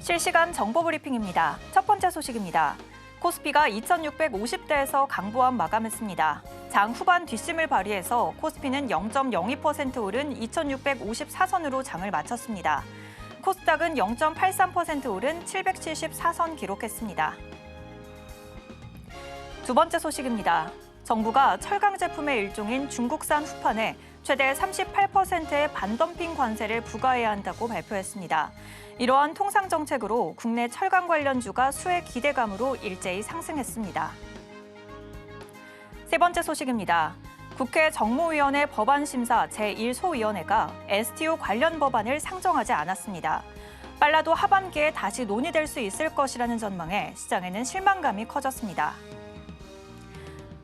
실시간 정보 브리핑입니다. 첫 번째 소식입니다. 코스피가 2650대에서 강보합 마감했습니다. 장 후반 뒷심을 발휘해서 코스피는 0.02% 오른 2654선으로 장을 마쳤습니다. 코스닥은 0.83% 오른 774선 기록했습니다. 두 번째 소식입니다. 정부가 철강 제품의 일종인 중국산 후판에 최대 38%의 반덤핑 관세를 부과해야 한다고 발표했습니다. 이러한 통상 정책으로 국내 철강 관련주가 수혜 기대감으로 일제히 상승했습니다. 세 번째 소식입니다. 국회 정무위원회 법안심사 제1소위원회가 STO 관련 법안을 상정하지 않았습니다. 빨라도 하반기에 다시 논의될 수 있을 것이라는 전망에 시장에는 실망감이 커졌습니다.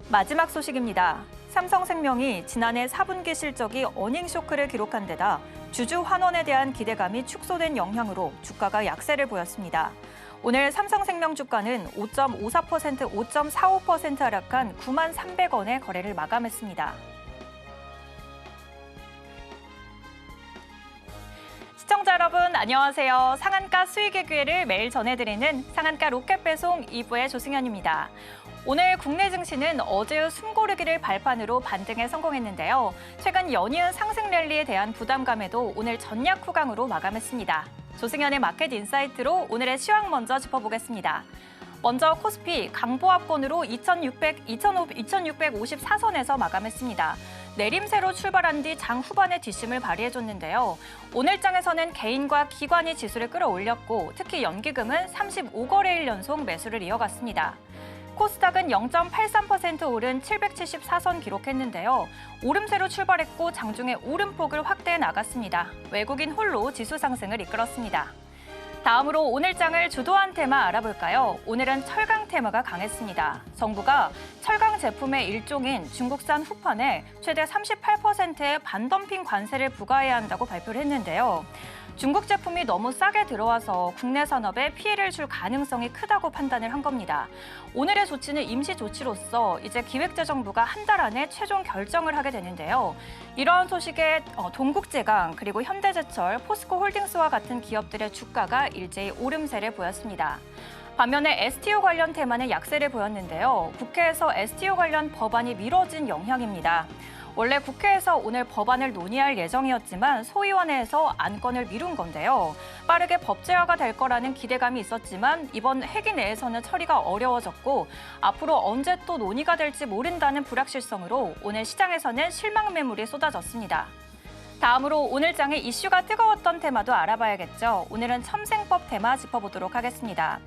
마지막 소식입니다. 삼성생명이 지난해 4분기 실적이 어닝쇼크를 기록한 데다 주주 환원에 대한 기대감이 축소된 영향으로 주가가 약세를 보였습니다. 오늘 삼성생명 주가는 5.54%, 5.45% 하락한 9만 300원에 거래를 마감했습니다. 시청자 여러분 안녕하세요. 상한가 수익의 기회를 매일 전해드리는 상한가 로켓배송 2부의 조승현입니다. 오늘 국내 증시는 어제 숨고르기를 발판으로 반등에 성공했는데요. 최근 연이은 상승 랠리에 대한 부담감에도 오늘 전략 후강으로 마감했습니다. 조승현의 마켓 인사이트로 오늘의 시황 먼저 짚어보겠습니다. 먼저 코스피 강보합권으로 2654선에서 마감했습니다. 내림세로 출발한 뒤 장 후반에 뒷심을 발휘해줬는데요. 오늘 장에서는 개인과 기관이 지수를 끌어올렸고 특히 연기금은 35거래일 연속 매수를 이어갔습니다. 코스닥은 0.83% 오른 774선 기록했는데요. 오름세로 출발했고 장중에 오름폭을 확대해 나갔습니다. 외국인 홀로 지수 상승을 이끌었습니다. 다음으로 오늘 장을 주도한 테마 알아볼까요? 오늘은 철강 테마가 강했습니다. 정부가 철강 제품의 일종인 중국산 후판에 최대 38%의 반덤핑 관세를 부과해야 한다고 발표를 했는데요. 중국 제품이 너무 싸게 들어와서 국내 산업에 피해를 줄 가능성이 크다고 판단을 한 겁니다. 오늘의 조치는 임시 조치로서 이제 기획재정부가 한 달 안에 최종 결정을 하게 되는데요. 이러한 소식에 동국제강 그리고 현대제철, 포스코홀딩스와 같은 기업들의 주가가 일제히 오름세를 보였습니다. 반면에 STO 관련 테마는 약세를 보였는데요. 국회에서 STO 관련 법안이 미뤄진 영향입니다. 원래 국회에서 오늘 법안을 논의할 예정이었지만 소위원회에서 안건을 미룬 건데요. 빠르게 법제화가 될 거라는 기대감이 있었지만 이번 회기 내에서는 처리가 어려워졌고 앞으로 언제 또 논의가 될지 모른다는 불확실성으로 오늘 시장에서는 실망 매물이 쏟아졌습니다. 다음으로 오늘 장의 이슈가 뜨거웠던 테마도 알아봐야겠죠. 오늘은 첨생법 테마 짚어보도록 하겠습니다.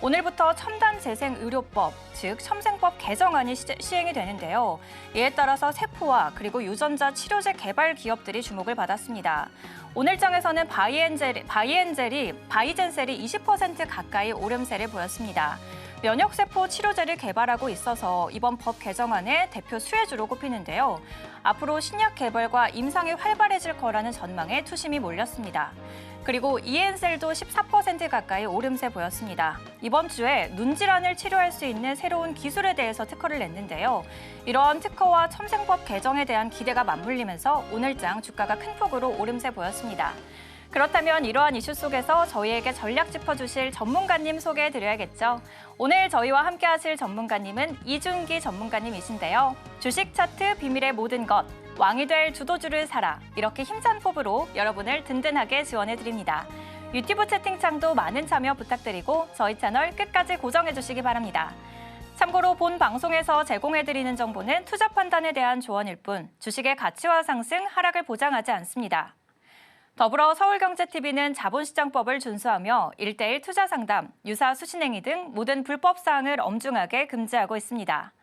오늘부터 첨단재생의료법, 즉 첨생법 개정안이 시행이 되는데요. 이에 따라서 세포와 그리고 유전자 치료제 개발 기업들이 주목을 받았습니다. 오늘 장에서는 바이젠셀이 20% 가까이 오름세를 보였습니다. 면역세포 치료제를 개발하고 있어서 이번 법 개정안의 대표 수혜주로 꼽히는데요. 앞으로 신약 개발과 임상이 활발해질 거라는 전망에 투심이 몰렸습니다. 그리고 이엔셀도 14% 가까이 오름세 보였습니다. 이번 주에 눈 질환을 치료할 수 있는 새로운 기술에 대해서 특허를 냈는데요. 이러한 특허와 첨생법 개정에 대한 기대가 맞물리면서 오늘장 주가가 큰 폭으로 오름세 보였습니다. 그렇다면 이러한 이슈 속에서 저희에게 전략 짚어주실 전문가님 소개해드려야겠죠. 오늘 저희와 함께하실 전문가님은 이준기 전문가님이신데요. 주식 차트 비밀의 모든 것, 왕이 될 주도주를 사라. 이렇게 힘찬 포부로 여러분을 든든하게 지원해드립니다. 유튜브 채팅창도 많은 참여 부탁드리고 저희 채널 끝까지 고정해주시기 바랍니다. 참고로 본 방송에서 제공해드리는 정보는 투자 판단에 대한 조언일 뿐 주식의 가치와 상승, 하락을 보장하지 않습니다. 더불어 서울경제TV는 자본시장법을 준수하며 1:1 투자 상담, 유사 수신행위 등 모든 불법 사항을 엄중하게 금지하고 있습니다.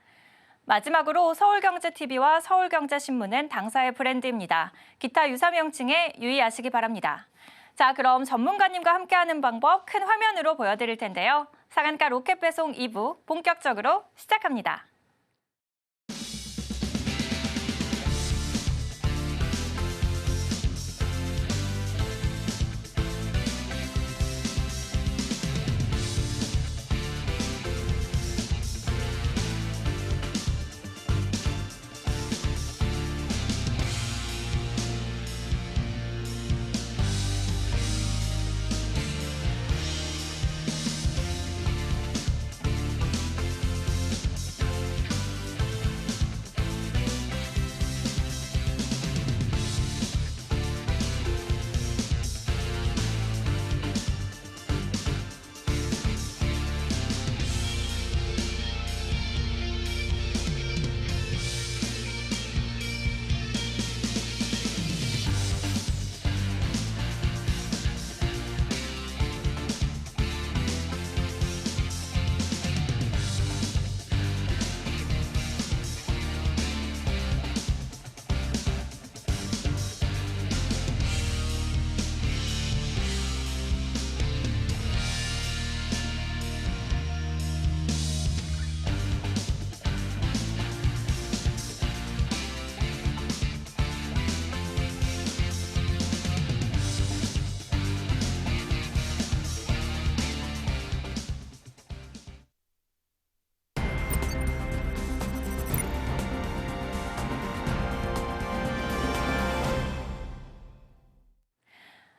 마지막으로 서울경제TV와 서울경제신문은 당사의 브랜드입니다. 기타 유사 명칭에 유의하시기 바랍니다. 자, 그럼 전문가님과 함께하는 방법 큰 화면으로 보여드릴 텐데요. 상한가 로켓배송 2부 본격적으로 시작합니다.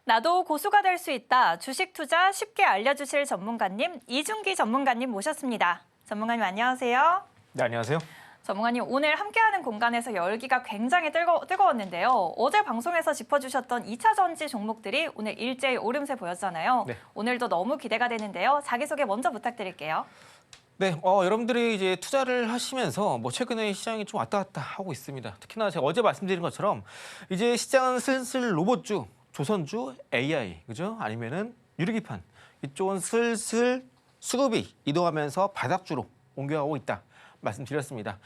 나도 고수가 될 수 있다. 주식 투자 쉽게 알려주실 전문가님 이준기 전문가님 모셨습니다. 전문가님 안녕하세요. 네, 안녕하세요. 전문가님 오늘 함께하는 공간에서 열기가 굉장히 뜨거웠는데요. 어제 방송에서 짚어주셨던 2차 전지 종목들이 오늘 일제히 오름세 보였잖아요. 네. 오늘도 너무 기대가 되는데요. 자기소개 먼저 부탁드릴게요. 네, 여러분들이 이제 투자를 하시면서 최근에 시장이 좀 왔다 갔다 하고 있습니다. 특히나 제가 어제 말씀드린 것처럼 이제 시장은 슬슬 로봇주, 조선주, AI, 그죠? 아니면은 유리기판 이쪽은 슬슬 수급이 이동하면서 바닥주로 옮겨가고 있다. 말씀드렸습니다.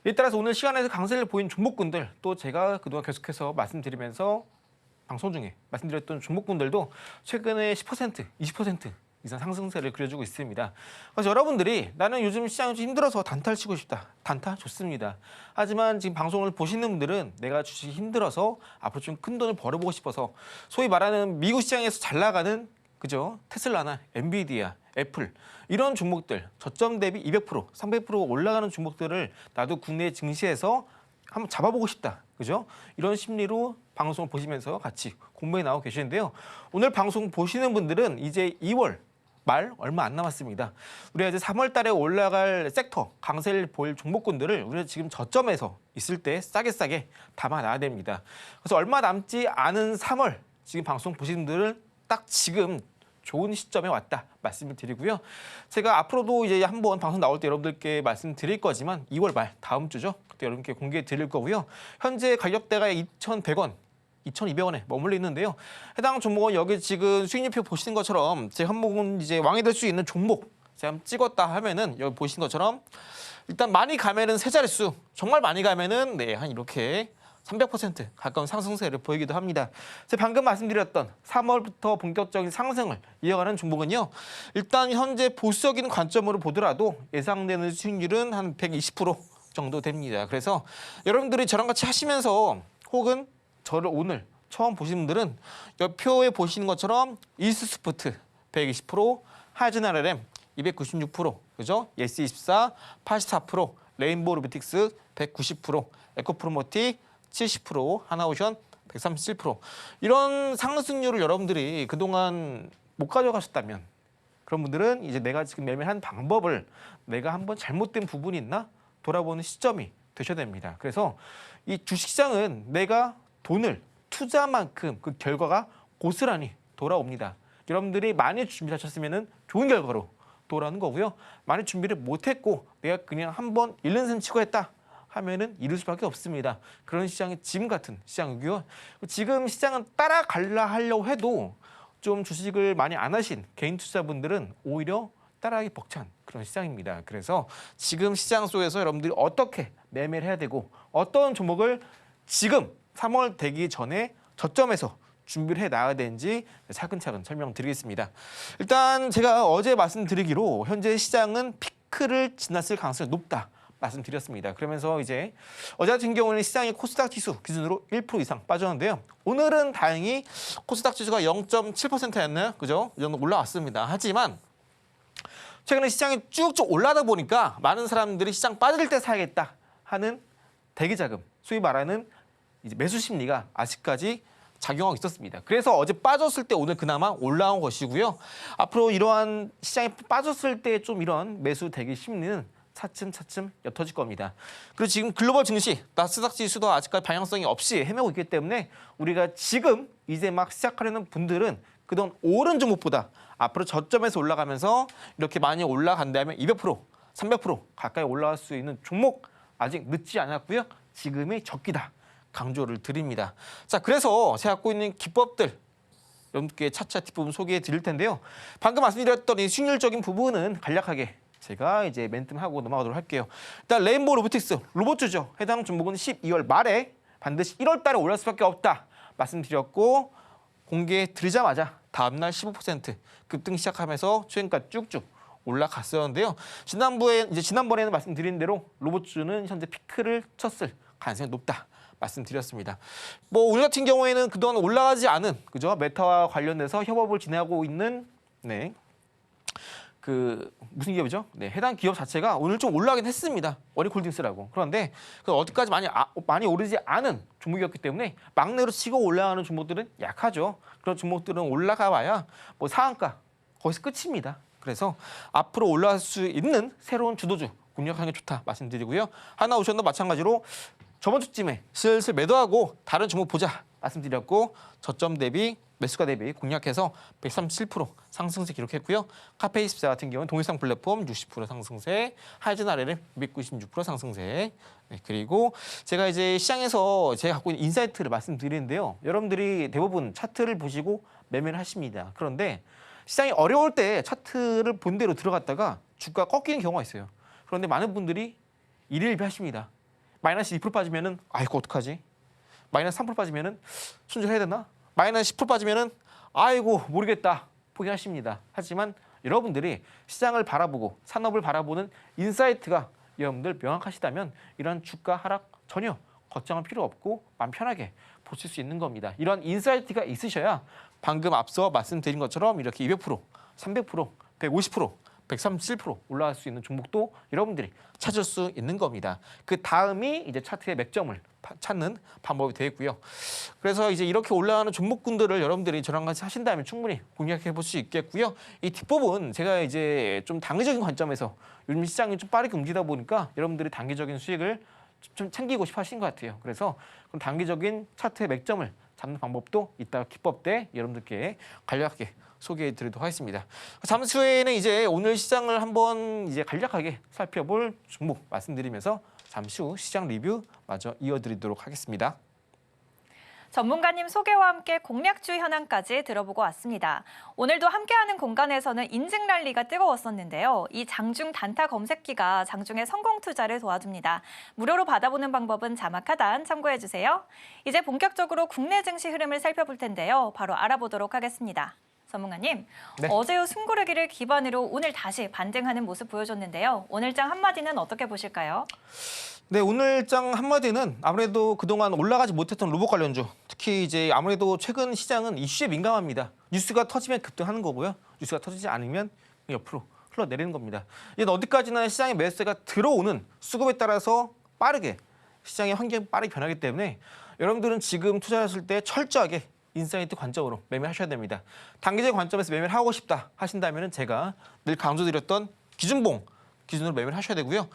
이에 따라서 오늘 시간에서 강세를 보인 종목군들 또 제가 그동안 계속해서 말씀드리면서 방송 중에 말씀드렸던 종목군들도 최근에 10%, 20% 이상 상승세를 그려주고 있습니다. 그래서 여러분들이 나는 요즘 시장이 좀 힘들어서 단타를 치고 싶다. 단타 좋습니다. 하지만 지금 방송을 보시는 분들은 내가 주식이 힘들어서 앞으로 좀 큰 돈을 벌어보고 싶어서 소위 말하는 미국 시장에서 잘 나가는 그죠? 테슬라나 엔비디아, 애플 이런 종목들 저점 대비 200%, 300% 올라가는 종목들을 나도 국내 증시에서 한번 잡아보고 싶다. 그죠? 이런 심리로 방송을 보시면서 같이 공부해 나오고 계시는데요. 오늘 방송 보시는 분들은 이제 2월 말 얼마 안 남았습니다. 우리가 이제 3월 달에 올라갈 섹터, 강세를 보일 종목군들을 우리가 지금 저점에서 있을 때 싸게 담아놔야 됩니다. 그래서 얼마 남지 않은 3월 지금 방송 보시는 분들은 딱 지금 좋은 시점에 왔다 말씀을 드리고요. 제가 앞으로도 이제 한번 방송 나올 때 여러분들께 말씀드릴 거지만 2월 말 다음 주죠. 그때 여러분께 공개해 드릴 거고요. 현재 가격대가 2,100원, 2,200원에 머물러 있는데요. 해당 종목은 여기 지금 수익률표 보시는 것처럼 제 항목은 이제 왕이 될 수 있는 종목 제가 한번 찍었다 하면은 여기 보시는 것처럼 일단 많이 가면은 세 자릿수, 정말 많이 가면은 네, 한 이렇게 300% 가까운 상승세를 보이기도 합니다. 제가 방금 말씀드렸던 3월부터 본격적인 상승을 이어가는 종목은요. 일단 현재 보수적인 관점으로 보더라도 예상되는 수익률은 한 120% 정도 됩니다. 그래서 여러분들이 저랑 같이 하시면서 혹은 저를 오늘 처음 보시는 분들은 옆 표에 보시는 것처럼 이스스포트 120%, 하이즌 RRM 296%, 그죠? 예스24 84%, 레인보우 로보틱스 190%, 에코프로모틱 70%, 하나오션 137%. 이런 상승률을 여러분들이 그동안 못 가져가셨다면 그런 분들은 이제 내가 지금 매매한 방법을 내가 한번 잘못된 부분이 있나 돌아보는 시점이 되셔야 됩니다. 그래서 이 주식시장은 내가 돈을 투자만큼 그 결과가 고스란히 돌아옵니다. 여러분들이 많이 준비하셨으면 좋은 결과로 돌아오는 거고요. 많이 준비를 못했고 내가 그냥 한번 잃는 셈 치고 했다. 하면은 이룰 수밖에 없습니다. 그런 시장이 지금 같은 시장이고요. 지금 시장은 따라가려 하려고 해도 좀 주식을 많이 안 하신 개인 투자분들은 오히려 따라하기 벅찬 그런 시장입니다. 그래서 지금 시장 속에서 여러분들이 어떻게 매매를 해야 되고 어떤 종목을 지금 3월 되기 전에 저점에서 준비를 해 나가야 되는지 차근차근 설명드리겠습니다. 일단 제가 어제 말씀드리기로 현재 시장은 피크를 지났을 가능성이 높다. 말씀드렸습니다. 그러면서 이제 어제 같은 경우는 시장이 코스닥 지수 기준으로 1% 이상 빠졌는데요. 오늘은 다행히 코스닥 지수가 0.7%였나요? 그죠? 이 정도 올라왔습니다. 하지만 최근에 시장이 쭉쭉 올라다 보니까 많은 사람들이 시장 빠질 때 사야겠다 하는 대기자금, 소위 말하는 이제 매수 심리가 아직까지 작용하고 있었습니다. 그래서 어제 빠졌을 때 오늘 그나마 올라온 것이고요. 앞으로 이러한 시장이 빠졌을 때 좀 이런 매수 대기 심리는 차츰 옅어질 겁니다. 그리고 지금 글로벌 증시, 나스닥 지수도 아직까지 방향성이 없이 헤매고 있기 때문에 우리가 지금 이제 막 시작하려는 분들은 그동안 오른 종목보다 앞으로 저점에서 올라가면서 이렇게 많이 올라간다면 200%, 300% 가까이 올라갈 수 있는 종목 아직 늦지 않았고요. 지금이 적기다. 강조를 드립니다. 자, 그래서 제가 갖고 있는 기법들 여러분께 차차 뒷부분 소개해 드릴 텐데요. 방금 말씀드렸던 이 수익률적인 부분은 간략하게 제가 이제 멘트하고 넘어가도록 할게요. 일단 레인보우 로보틱스, 로봇주죠. 해당 종목은 12월 말에 반드시 1월 달에 올릴 수밖에 없다. 말씀드렸고 공개해 드리자마자 다음날 15% 급등 시작하면서 최근까지 쭉쭉 올라갔었는데요. 지난번에는 말씀드린 대로 로봇주는 현재 피크를 쳤을 가능성이 높다. 말씀드렸습니다. 우리 같은 경우에는 그동안 올라가지 않은 그죠? 메타와 관련돼서 협업을 진행하고 있는 무슨 기업이죠? 네, 해당 기업 자체가 오늘 좀 올라가긴 했습니다. 원익홀딩스라고. 그런데 그 어디까지 많이 오르지 않은 종목이었기 때문에 막내로 치고 올라가는 종목들은 약하죠. 그런 종목들은 올라가봐야 뭐 상한가 거기서 끝입니다. 그래서 앞으로 올라갈 수 있는 새로운 주도주 공략하는 게 좋다 말씀드리고요. 하나오션도 마찬가지로 저번 주쯤에 슬슬 매도하고 다른 종목 보자 말씀드렸고 저점 대비 매수가 대비 공략해서 137% 상승세 기록했고요. 카페24 같은 경우는 동일상 플랫폼 60% 상승세, 하이젠 RLM 296% 상승세. 네, 그리고 제가 이제 시장에서 제가 갖고 있는 인사이트를 말씀드리는데요. 여러분들이 대부분 차트를 보시고 매매를 하십니다. 그런데 시장이 어려울 때 차트를 본 대로 들어갔다가 주가 꺾이는 경우가 있어요. 그런데 많은 분들이 일일비하십니다. 마이너스 2% 빠지면은 아이고 어떡하지? 마이너스 3% 빠지면은 손절해야 되나? 마이너스 10% 빠지면은 아이고 모르겠다 포기하십니다. 하지만 여러분들이 시장을 바라보고 산업을 바라보는 인사이트가 여러분들 명확하시다면 이런 주가 하락 전혀 걱정할 필요 없고 마음 편하게 보실 수 있는 겁니다. 이런 인사이트가 있으셔야 방금 앞서 말씀드린 것처럼 이렇게 200%, 300%, 150%, 137% 올라갈 수 있는 종목도 여러분들이 찾을 수 있는 겁니다. 그 다음이 이제 차트의 맥점을 찾는 방법이 되겠고요. 그래서 이제 이렇게 올라가는 종목군들을 여러분들이 저랑 같이 하신다면 충분히 공략해 볼 수 있겠고요. 이 뒷부분 제가 이제 좀 단기적인 관점에서 요즘 시장이 좀 빠르게 움직이다 보니까 여러분들이 단기적인 수익을 좀 챙기고 싶어 하신 것 같아요. 그래서 그럼 단기적인 차트의 맥점을 잡는 방법도 이따 기법 때 여러분들께 간략하게 소개해 드리도록 하겠습니다. 잠시 후에는 이제 오늘 시장을 한번 이제 간략하게 살펴볼 종목 말씀드리면서 잠시 후 시장 리뷰 마저 이어드리도록 하겠습니다. 전문가님 소개와 함께 공략주 현황까지 들어보고 왔습니다. 오늘도 함께하는 공간에서는 인증 랠리가 뜨거웠었는데요. 이 장중 단타 검색기가 장중의 성공 투자를 도와줍니다. 무료로 받아보는 방법은 자막 하단 참고해주세요. 이제 본격적으로 국내 증시 흐름을 살펴볼 텐데요. 바로 알아보도록 하겠습니다. 전문가님, 네. 어제의 숨고르기를 기반으로 오늘 다시 반등하는 모습 보여줬는데요. 오늘장 한마디는 어떻게 보실까요? 네, 오늘장 한마디는 아무래도 그동안 올라가지 못했던 로봇 관련주, 특히 이제 아무래도 최근 시장은 이슈에 민감합니다. 뉴스가 터지면 급등하는 거고요. 뉴스가 터지지 않으면 옆으로 흘러내리는 겁니다. 이제 어디까지나 시장의 매수세가 들어오는 수급에 따라서 빠르게 시장의 환경이 빠르게 변하기 때문에 여러분들은 지금 투자하실 때 철저하게 인사이트 관점으로 매매하셔야 됩니다. 단기적 관점에서 매매를 하고 싶다 하신다면 제가 늘 강조드렸던 기준봉 기준으로 매매를 하셔야 되고요.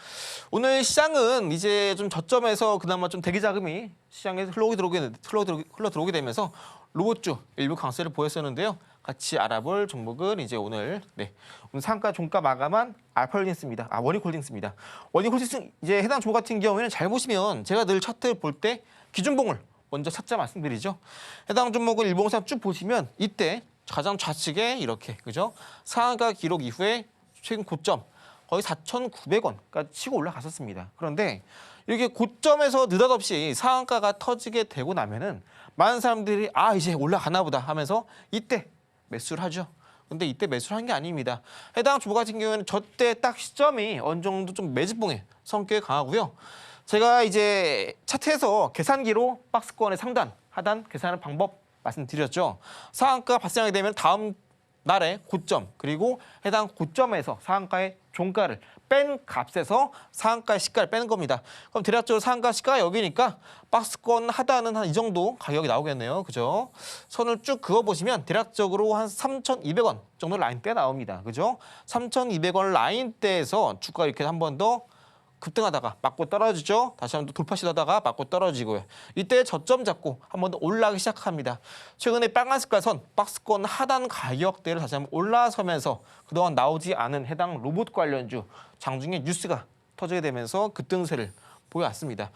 오늘 시장은 이제 좀 저점에서 그나마 좀 대기 자금이 시장에 흘러 들어오게 되면서 로봇주 일부 강세를 보였었는데요. 같이 알아볼 종목은 이제 오늘 상가 종가 마감한 알파홀딩스입니다. 원익홀딩스입니다. 원익홀딩스 이제 해당 종목 같은 경우에는 잘 보시면 제가 늘 차트를 볼 때 기준봉을 먼저 찾자 말씀드리죠. 해당 종목을 일봉상 쭉 보시면 이때 가장 좌측에 이렇게 그죠? 상한가 기록 이후에 최근 고점 거의 4,900원까지 치고 올라갔었습니다. 그런데 이렇게 고점에서 느닷없이 상한가가 터지게 되고 나면은 많은 사람들이 이제 올라가나 보다 하면서 이때 매수를 하죠. 근데 이때 매수를 한 게 아닙니다. 해당 종목 같은 경우에는 저때 딱 시점이 어느 정도 좀 매집봉의 성격이 강하고요. 제가 이제 차트에서 계산기로 박스권의 상단, 하단 계산하는 방법 말씀드렸죠. 상한가 발생하게 되면 다음 날의 고점 그리고 해당 고점에서 상한가의 종가를 뺀 값에서 상한가의 시가를 빼는 겁니다. 그럼 대략적으로 상한가 시가가 여기니까 박스권 하단은 한 이 정도 가격이 나오겠네요. 그죠? 선을 쭉 그어보시면 대략적으로 한 3,200원 정도 라인대 나옵니다. 그죠? 3,200원 라인대에서 주가 이렇게 한 번 더 급등하다가 맞고 떨어지죠. 다시 한번 돌파 시도하다가 맞고 떨어지고요. 이때 저점 잡고 한 번 더 올라가기 시작합니다. 최근에 빨간 색깔 선 박스권 하단 가격대를 다시 한번 올라서면서 그동안 나오지 않은 해당 로봇 관련주 장중에 뉴스가 터지게 되면서 급등세를 보여왔습니다.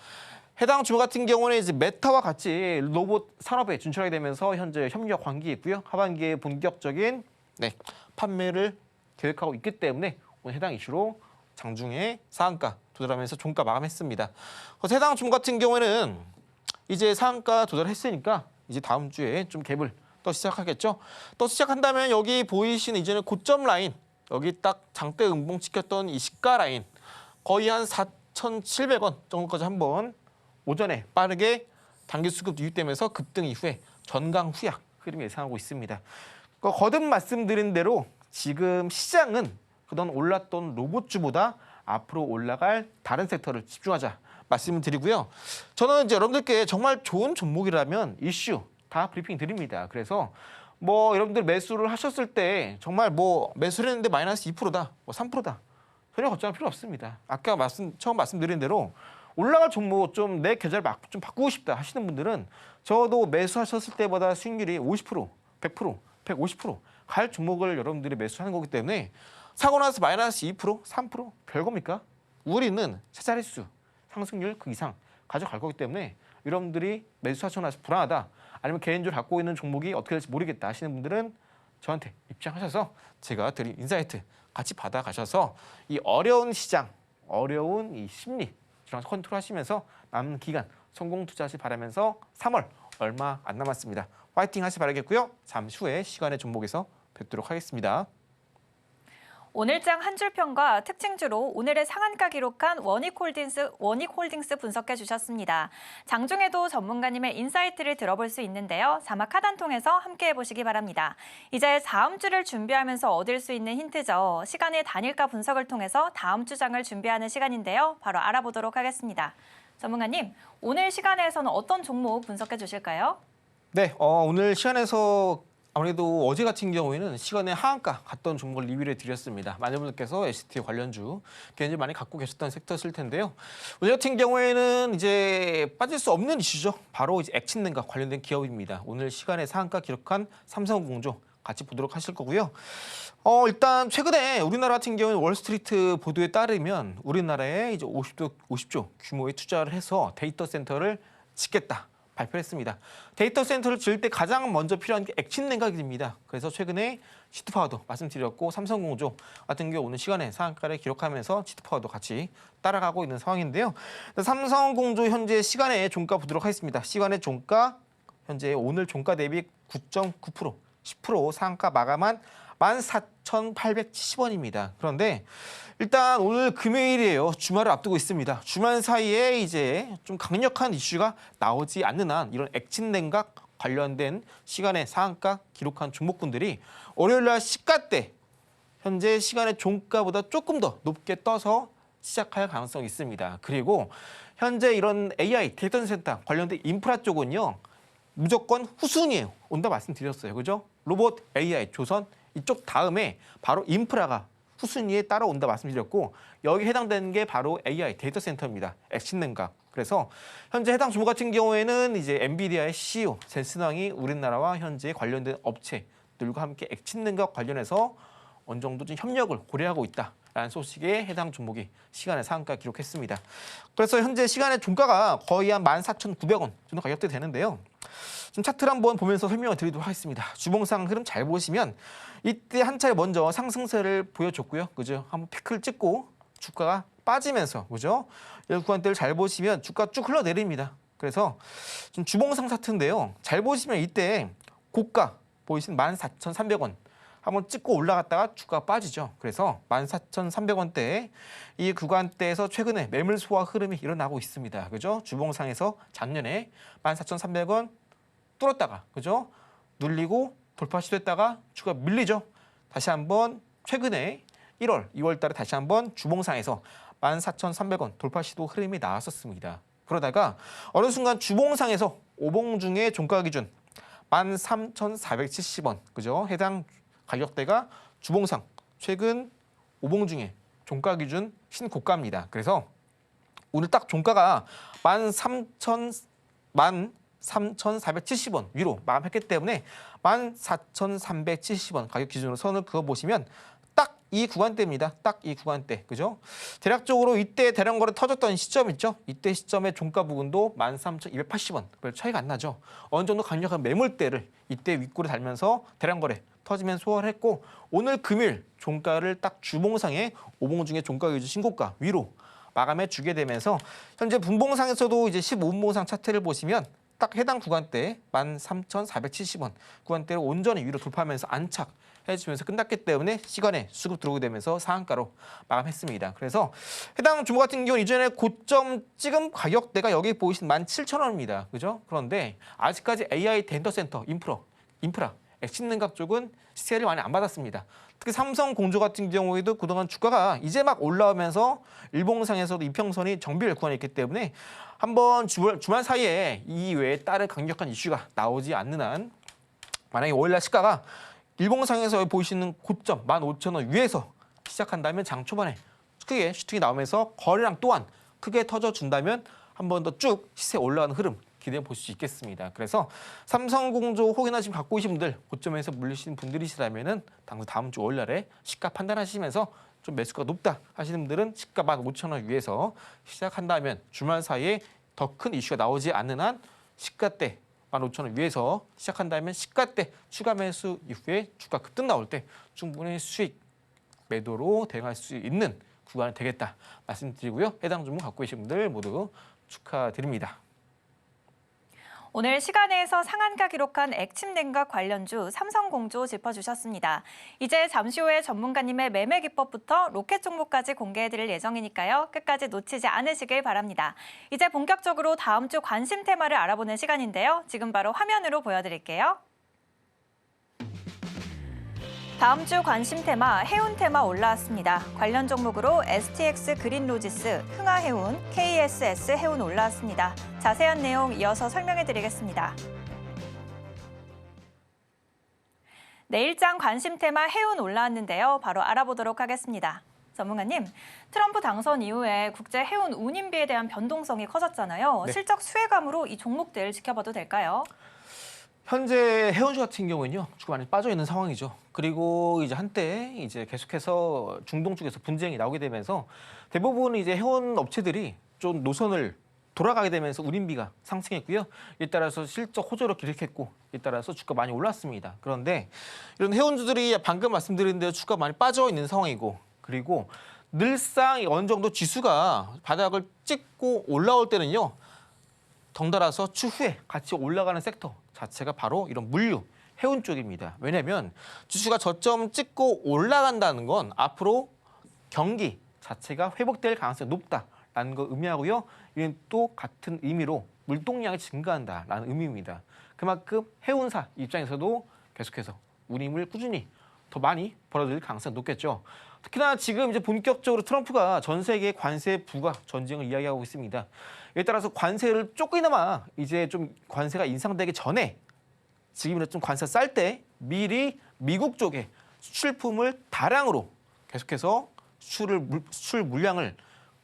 해당 주목 같은 경우는 이제 메타와 같이 로봇 산업에 진출하게 되면서 현재 협력 관계에 있고요. 하반기에 본격적인 판매를 계획하고 있기 때문에 오늘 해당 이슈로 장중에 상한가 도달하면서 종가 마감했습니다. 그래서 해당 주목 같은 경우에는 이제 상한가 도달했으니까 이제 다음 주에 좀 갭을 또 시작하겠죠. 또 시작한다면 여기 보이시는 이제는 고점 라인, 여기 딱 장대 음봉 찍혔던 이 시가 라인 거의 한 4,700원 정도까지 한번 오전에 빠르게 단기 수급 유입되면서 급등 이후에 전강 후약 흐름이 예상하고 있습니다. 거듭 말씀드린 대로 지금 시장은 그동안 올랐던 로봇주보다 앞으로 올라갈 다른 섹터를 집중하자 말씀을 드리고요. 저는 이제 여러분들께 정말 좋은 종목이라면 이슈 다 브리핑 드립니다. 그래서 뭐 여러분들 매수를 하셨을 때 정말 뭐 매수를 했는데 마이너스 2%다, 뭐 3%다. 전혀 걱정할 필요 없습니다. 아까 처음 말씀드린 대로 올라갈 종목 좀 내 계좌를 좀 바꾸고 싶다 하시는 분들은 저도 매수하셨을 때보다 수익률이 50%, 100%, 150%갈 종목을 여러분들이 매수하는 거기 때문에 사고 나서 마이너스 2%, 3% 별겁니까? 우리는 세 자릿수 상승률 그 이상 가져갈 거기 때문에 여러분들이 매수하시고 나서 불안하다 아니면 개인적으로 갖고 있는 종목이 어떻게 될지 모르겠다 하시는 분들은 저한테 입장하셔서 제가 드린 인사이트 같이 받아가셔서 이 어려운 시장, 어려운 이 심리 컨트롤 하시면서 남은 기간 성공 투자하시 바라면서 3월 얼마 안 남았습니다. 파이팅 하시 바라겠고요. 잠시 후에 시간의 종목에서 뵙도록 하겠습니다. 오늘장 한 줄 평과 특징주로 오늘의 상한가 기록한 원익홀딩스 분석해 주셨습니다. 장중에도 전문가님의 인사이트를 들어볼 수 있는데요. 자막 하단 통해서 함께 해보시기 바랍니다. 이제 다음 주를 준비하면서 얻을 수 있는 힌트죠. 시간의 단일가 분석을 통해서 다음 주장을 준비하는 시간인데요. 바로 알아보도록 하겠습니다. 전문가님, 오늘 시간에서는 어떤 종목 분석해 주실까요? 네, 오늘 시간에서 아무래도 어제 같은 경우에는 시간에 하한가 갔던 종목을 리뷰를 드렸습니다. 많은 분들께서 ST 관련주 개인적으로 많이 갖고 계셨던 섹터였을 텐데요. 오늘 같은 경우에는 이제 빠질 수 없는 이슈죠. 바로 이제 액친능과 관련된 기업입니다. 오늘 시간에 상한가 기록한 삼성공조 같이 보도록 하실 거고요. 일단 최근에 우리나라 같은 경우는 월스트리트 보도에 따르면 우리나라에 이제 50조 규모의 투자를 해서 데이터 센터를 짓겠다. 발표했습니다. 데이터 센터를 지을 때 가장 먼저 필요한 게 액친 냉각입니다. 그래서 최근에 시트파워도 말씀드렸고 삼성공조 같은 경우 오늘 시간에 상한가를 기록하면서 시트파워도 같이 따라가고 있는 상황인데요. 삼성공조 현재 시간에 종가 보도록 하겠습니다. 시간의 종가 현재 오늘 종가 대비 9.9%, 10% 상한가 마감한 14,870원입니다. 그런데 일단 오늘 금요일이에요. 주말을 앞두고 있습니다. 주말 사이에 이제 좀 강력한 이슈가 나오지 않는 한 이런 액친 냉각 관련된 시간에 상한가 기록한 종목군들이 월요일 날 시가 때 현재 시간의 종가보다 조금 더 높게 떠서 시작할 가능성이 있습니다. 그리고 현재 이런 AI 데이터 센터 관련된 인프라 쪽은요. 무조건 후순위에요. 온다 말씀드렸어요. 그죠? 로봇, AI, 조선 이쪽 다음에 바로 인프라가 후순위에 따라온다 말씀드렸고 여기 해당되는 게 바로 AI 데이터 센터입니다. 액친 냉각. 그래서 현재 해당 종목 같은 경우에는 이제 엔비디아의 CEO 젠슨왕이 우리나라와 현재 관련된 업체들과 함께 액친 냉각 관련해서 어느 정도 좀 협력을 고려하고 있다라는 소식에 해당 종목이 시간의 상한가 기록했습니다. 그래서 현재 시간의 종가가 거의 한 14,900원 정도 가격대 되는데요. 좀 차트를 한번 보면서 설명을 드리도록 하겠습니다. 주봉상 흐름 잘 보시면 이때 한 차례 먼저 상승세를 보여줬고요. 그죠? 한번 피크를 찍고 주가가 빠지면서 그죠? 이 구간대를 잘 보시면 주가 쭉 흘러내립니다. 그래서 좀 주봉상 차트인데요. 잘 보시면 이때 고가 보이신 14,300원 한번 찍고 올라갔다가 주가가 빠지죠. 그래서 14,300원대 이 구간대에서 최근에 매물 소화 흐름이 일어나고 있습니다. 그죠? 주봉상에서 작년에 14,300원 뚫었다가 그죠? 눌리고 돌파 시도했다가 주가 밀리죠. 다시 한번 최근에 1월, 2월 달에 다시 한번 주봉상에서 14,300원 돌파 시도 흐름이 나왔었습니다. 그러다가 어느 순간 주봉상에서 오봉 중에 종가 기준 13,470원 그죠? 해당 가격대가 주봉상 최근 오봉 중에 종가 기준 신고가입니다. 그래서 오늘 딱 종가가 13,470원 위로 마감했기 때문에 14,370원 가격 기준으로 선을 그어보시면 딱 이 구간대입니다. 딱 이 구간대. 그죠? 대략적으로 이때 대량 거래 터졌던 시점 있죠? 이때 시점의 종가 부근도 13,280원. 별 차이가 안 나죠? 어느 정도 강력한 매물대를 이때 윗골에 달면서 대량 거래 터지면 소화를 했고 오늘 금일 종가를 딱 주봉상에 오봉 중에 종가 기준 신고가 위로 마감해 주게 되면서 현재 분봉상에서도 이제 15분봉상 차트를 보시면 딱 해당 구간대 13,470원 구간대를 온전히 위로 돌파하면서 안착해주면서 끝났기 때문에 시간에 수급 들어오게 되면서 상한가로 마감했습니다. 그래서 해당 종목 같은 경우는 이전에 고점 찍은 가격대가 여기 보이신 17,000원입니다. 그죠? 그런데 아직까지 AI 데이터 센터 인프라 액침 냉각 쪽은 시세를 많이 안 받았습니다. 특히 삼성공조 같은 경우에도 그동안 주가가 이제 막 올라오면서 일봉상에서도 이평선이 정비를 구간에 있기 때문에 한번 주말 사이에 이 외에 다른 강력한 이슈가 나오지 않는 한 만약에 월요일날 시가가 일봉상에서 보시는 고점 15,000원 위에서 시작한다면 장 초반에 크게 슈팅이 나오면서 거래량 또한 크게 터져준다면 한 번 더 쭉 시세 올라가는 흐름 기대해 보실 수 있겠습니다. 그래서 삼성공조 혹여나 지금 갖고 계신 분들 고점에서 물리시는 분들이시라면은 다음 주 월요일에 시가 판단하시면서 좀 매수가 높다 하시는 분들은 시가 15,000원 위에서 시작한다면 주말 사이에 더 큰 이슈가 나오지 않는 한 시가대 15,000원 위에서 시작한다면 시가대 추가 매수 이후에 주가 급등 나올 때 충분히 수익 매도로 대응할 수 있는 구간이 되겠다 말씀드리고요. 해당 종목 갖고 계신 분들 모두 축하드립니다. 오늘 시간에서 상한가 기록한 액침 냉각 관련주 삼성공조 짚어주셨습니다. 이제 잠시 후에 전문가님의 매매 기법부터 로켓 종목까지 공개해드릴 예정이니까요. 끝까지 놓치지 않으시길 바랍니다. 이제 본격적으로 다음 주 관심 테마를 알아보는 시간인데요. 지금 바로 화면으로 보여드릴게요. 다음 주 관심 테마 해운 테마 올라왔습니다. 관련 종목으로 STX 그린로지스, 흥하해운, KSS 해운 올라왔습니다. 자세한 내용 이어서 설명해드리겠습니다. 내일장 관심 테마 해운 올라왔는데요. 바로 알아보도록 하겠습니다. 전문가님, 트럼프 당선 이후에 국제 해운 운임비에 대한 변동성이 커졌잖아요. 네. 실적 수혜감으로 이 종목들 지켜봐도 될까요? 현재 해운주 같은 경우는요 주가 많이 빠져 있는 상황이죠. 그리고 이제 한때 이제 계속해서 중동 쪽에서 분쟁이 나오게 되면서 대부분 이제 해운 업체들이 좀 노선을 돌아가게 되면서 운임비가 상승했고요. 이에 따라서 실적 호조를 기록했고 이에 따라서 주가 많이 올랐습니다. 그런데 이런 해운주들이 방금 말씀드린 대로 주가 많이 빠져 있는 상황이고 그리고 늘상 어느 정도 지수가 바닥을 찍고 올라올 때는요. 덩달아서 추후에 같이 올라가는 섹터 자체가 바로 이런 물류, 해운 쪽입니다. 왜냐하면 지수가 저점 찍고 올라간다는 건 앞으로 경기 자체가 회복될 가능성이 높다라는 걸 의미하고요. 이는 또 같은 의미로 물동량이 증가한다라는 의미입니다. 그만큼 해운사 입장에서도 계속해서 운임을 꾸준히 더 많이 벌어들일 가능성이 높겠죠. 특히나 지금 이제 본격적으로 트럼프가 전 세계 관세 부과 전쟁을 이야기하고 있습니다. 이에 따라서 관세를 조금이나마 이제 좀 관세가 인상되기 전에 지금이라도 좀 관세 쌀 때 미리 미국 쪽에 수출품을 다량으로 계속해서 수출 물량을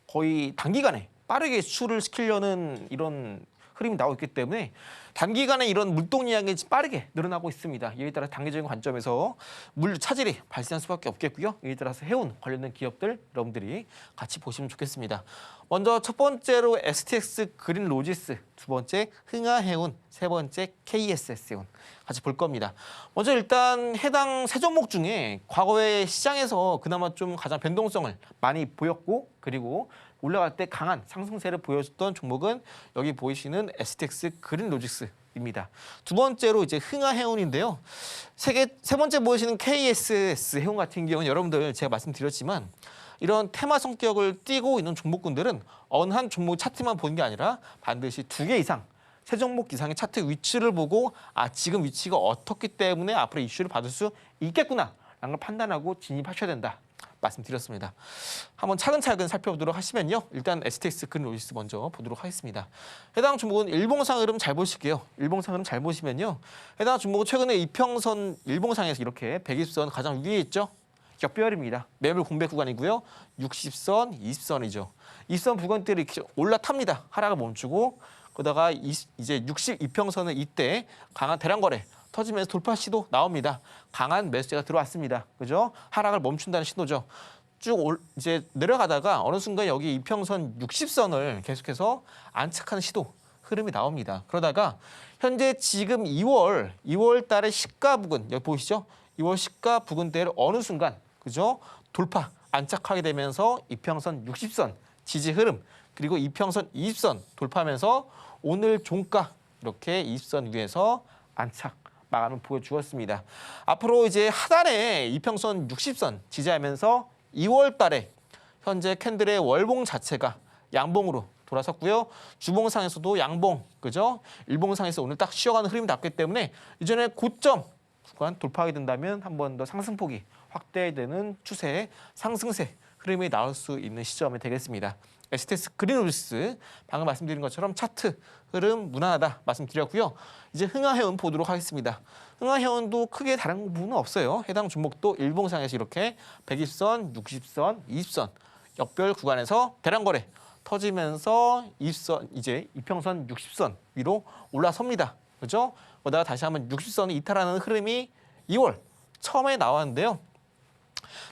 거의 단기간에 빠르게 수출을 시키려는 이런 흐름이 나오고 있기 때문에 단기간에 이런 물동량이 빠르게 늘어나고 있습니다. 이에 따라 단기적인 관점에서 물 차질이 발생할 수밖에 없겠고요. 이에 따라서 해운 관련된 기업들 여러분들이 같이 보시면 좋겠습니다. 먼저 첫 번째로 STX 그린로지스, 두 번째 흥하해운, 세 번째 KSS 해운 같이 볼 겁니다. 먼저 일단 해당 세 종목 중에 과거의 시장에서 그나마 좀 가장 변동성을 많이 보였고 그리고 올라갈 때 강한 상승세를 보여줬던 종목은 여기 보이시는 STX 그린로지스입니다. 두 번째로 이제 흥하해운인데요. 세 번째 보이시는 KSS 해운 같은 경우는 여러분들 제가 말씀드렸지만 이런 테마 성격을 띠고 있는 종목군들은 어느 한 종목 차트만 보는 게 아니라 반드시 2개 이상, 세 종목 이상의 차트 위치를 보고 지금 위치가 어떻기 때문에 앞으로 이슈를 받을 수 있겠구나라는 걸 판단하고 진입하셔야 된다. 말씀드렸습니다. 한번 차근차근 살펴보도록 하시면요. 일단 STX 그린로지스 먼저 보도록 하겠습니다. 해당 종목은 일봉상 흐름 잘 보실게요. 일봉상 흐름 잘 보시면요. 해당 종목은 최근에 이평선 일봉상에서 이렇게 120선 가장 위에 있죠. 역배열입니다. 매물 공백 구간이고요. 60선, 20선이죠. 20선 부근대로 이렇게 올라탑니다. 하락을 멈추고 그러다가 이제 62평선은 이때 강한 대량 거래 터지면서 돌파 시도 나옵니다. 강한 매수세가 들어왔습니다. 그죠? 하락을 멈춘다는 신호죠. 쭉 이제 내려가다가 어느 순간 여기 이평선 60선을 계속해서 안착하는 시도 흐름이 나옵니다. 그러다가 현재 지금 2월 달에 시가 부근 여기 보이시죠? 2월 시가 부근대를 어느 순간 그죠? 돌파 안착하게 되면서 이평선 60선 지지 흐름 그리고 이평선 20선 돌파하면서 오늘 종가 이렇게 20선 위에서 안착 마감을 보여주었습니다. 앞으로 이제 하단에 이평선 60선 지지하면서 2월 달에 현재 캔들의 월봉 자체가 양봉으로 돌아섰고요. 주봉상에서도 양봉, 그죠? 일봉상에서 오늘 딱 쉬어가는 흐름이 났기 때문에 이전에 고점 구간 돌파하게 된다면 한 번 더 상승폭이 확대되는 추세, 상승세 흐름이 나올 수 있는 시점이 되겠습니다. STX 그린로지스 방금 말씀드린 것처럼 차트 흐름 무난하다 말씀드렸고요. 이제 흥하해운 보도록 하겠습니다. 흥하해운도 크게 다른 부분은 없어요. 해당 종목도 일봉상에서 이렇게 120선, 60선, 20선 역별 구간에서 대량거래 터지면서 20선 이제 이평선 60선 위로 올라섭니다. 그렇죠? 그러다가 다시 한번 60선을 이탈하는 흐름이 2월 처음에 나왔는데요.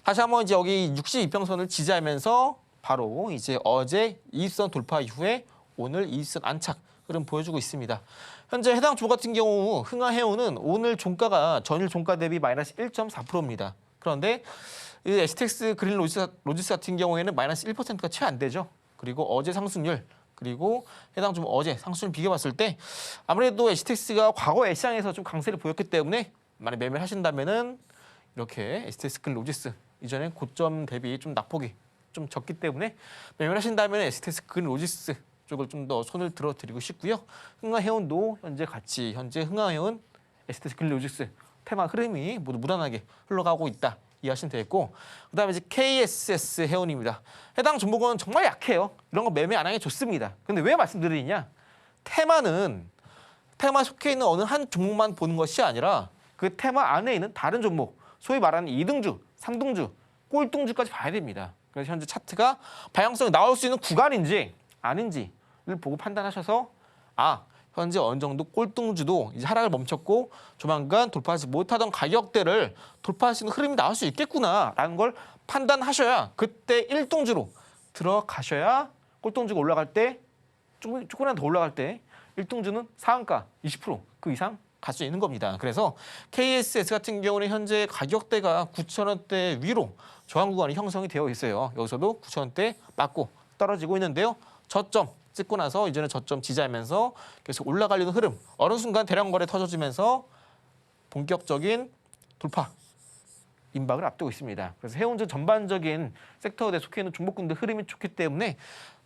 다시 한번 이제 여기 62평선을 지지하면서 바로 이제 어제 20선 돌파 이후에 오늘 20선 안착 흐름 보여주고 있습니다. 현재 해당 주 같은 경우 흥하해운은 오늘 종가가 전일 종가 대비 마이너스 1.4%입니다. 그런데 이 STX 그린로지스 같은 경우에는 마이너스 1%가 채 안 되죠. 그리고 어제 상승률 그리고 해당 주 어제 상승률 비교해봤을 때 아무래도 STX가 과거에 시장에서 좀 강세를 보였기 때문에 만약 매매를 하신다면은 이렇게 STX 그린로지스 이전에 고점 대비 좀 낙폭이 좀 적기 때문에 매매를 하신다면 STX 그린로지스 쪽을 좀 더 손을 들어드리고 싶고요. 흥하해운도 현재 흥하해운, STX 그린로지스 테마 흐름이 모두 무난하게 흘러가고 있다 이해하시면 되겠고, 그다음에 이제 KSS 해운입니다. 해당 종목은 정말 약해요. 이런 거 매매 안 하는 게 좋습니다. 근데 왜 말씀드리냐? 테마 속해 있는 어느 한 종목만 보는 것이 아니라 그 테마 안에 있는 다른 종목, 소위 말하는 2등주, 3등주, 꼴등주까지 봐야 됩니다. 그래서 현재 차트가 방향성이 나올 수 있는 구간인지 아닌지를 보고 판단하셔서 현재 어느 정도 꼴등주도 이제 하락을 멈췄고 조만간 돌파하지 못하던 가격대를 돌파할 수 있는 흐름이 나올 수 있겠구나라는 걸 판단하셔야 그때 1등주로 들어가셔야 꼴등주가 올라갈 때 조금이라도 더 올라갈 때 1등주는 상한가 20%그 이상 갈 수 있는 겁니다. 그래서 KSS 같은 경우는 현재 가격대가 9,000원대 위로 저항 구간이 형성이 되어 있어요. 여기서도 9,000원대 맞고 떨어지고 있는데요. 저점 찍고 나서 이제는 저점 지지하면서 계속 올라가려는 흐름, 어느 순간 대량 거래 터져지면서 본격적인 돌파 임박을 앞두고 있습니다. 그래서 해운전 전반적인 섹터에 속해 있는 종목군들 흐름이 좋기 때문에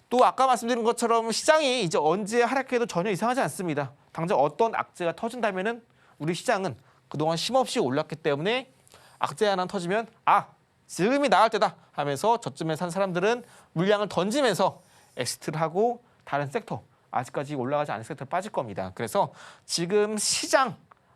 또 아까 말씀드린 것처럼 시장이 이제 언제 하락해도 전혀 이상하지 않습니다. 당장 어떤 악재가 터진다면은 우리 시장은 그동안 쉼없이 올랐기 때문에 악재 하나 터지면 지금이 나갈 때다 하면서 저쯤에 산 사람들은 물량을 던지면서 엑시트를 하고 다른 섹터, 아직까지 올라가지 않은 섹터로 빠질 겁니다. 그래서 지금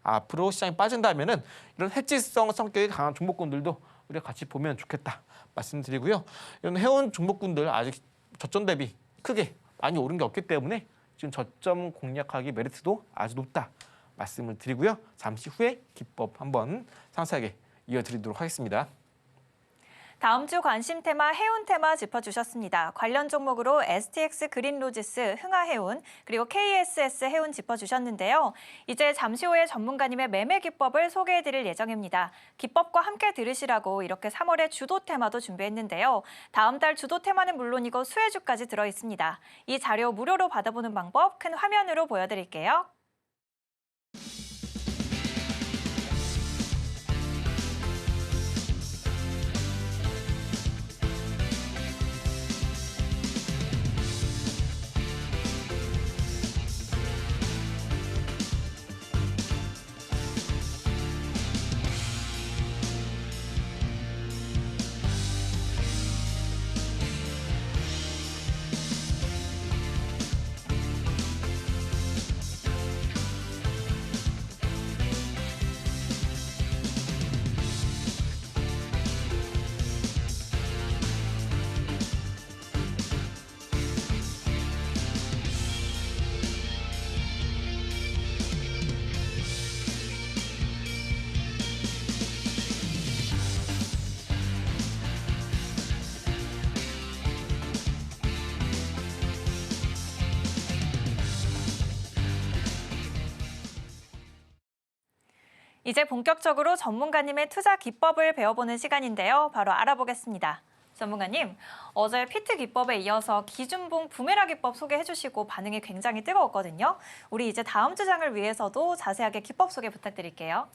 앞으로 시장이 빠진다면은 이런 해지성 성격이 강한 종목군들도 우리가 같이 보면 좋겠다 말씀드리고요. 이런 해운 종목군들 아직 저점 대비 크게 많이 오른 게 없기 때문에 지금 저점 공략하기 메리트도 아주 높다 말씀을 드리고요. 잠시 후에 기법 한번 상세하게 이어드리도록 하겠습니다. 다음 주 관심 테마 해운 테마 짚어주셨습니다. 관련 종목으로 STX 그린로지스, 흥하해운, 그리고 KSS 해운 짚어주셨는데요. 이제 잠시 후에 전문가님의 매매 기법을 소개해드릴 예정입니다. 기법과 함께 들으시라고 이렇게 3월에 주도 테마도 준비했는데요. 다음 달 주도 테마는 물론이고 수혜주까지 들어있습니다. 이 자료 무료로 받아보는 방법 큰 화면으로 보여드릴게요. 이제 본격적으로 전문가님의 투자 기법을 배워보는 시간인데요. 바로 알아보겠습니다. 전문가님, 어제 피트 기법에 이어서 기준봉 부메라 기법 소개해 주시고 반응이 굉장히 뜨거웠거든요. 우리 이제 다음 주장을 위해서도 자세하게 기법 소개 부탁드릴게요.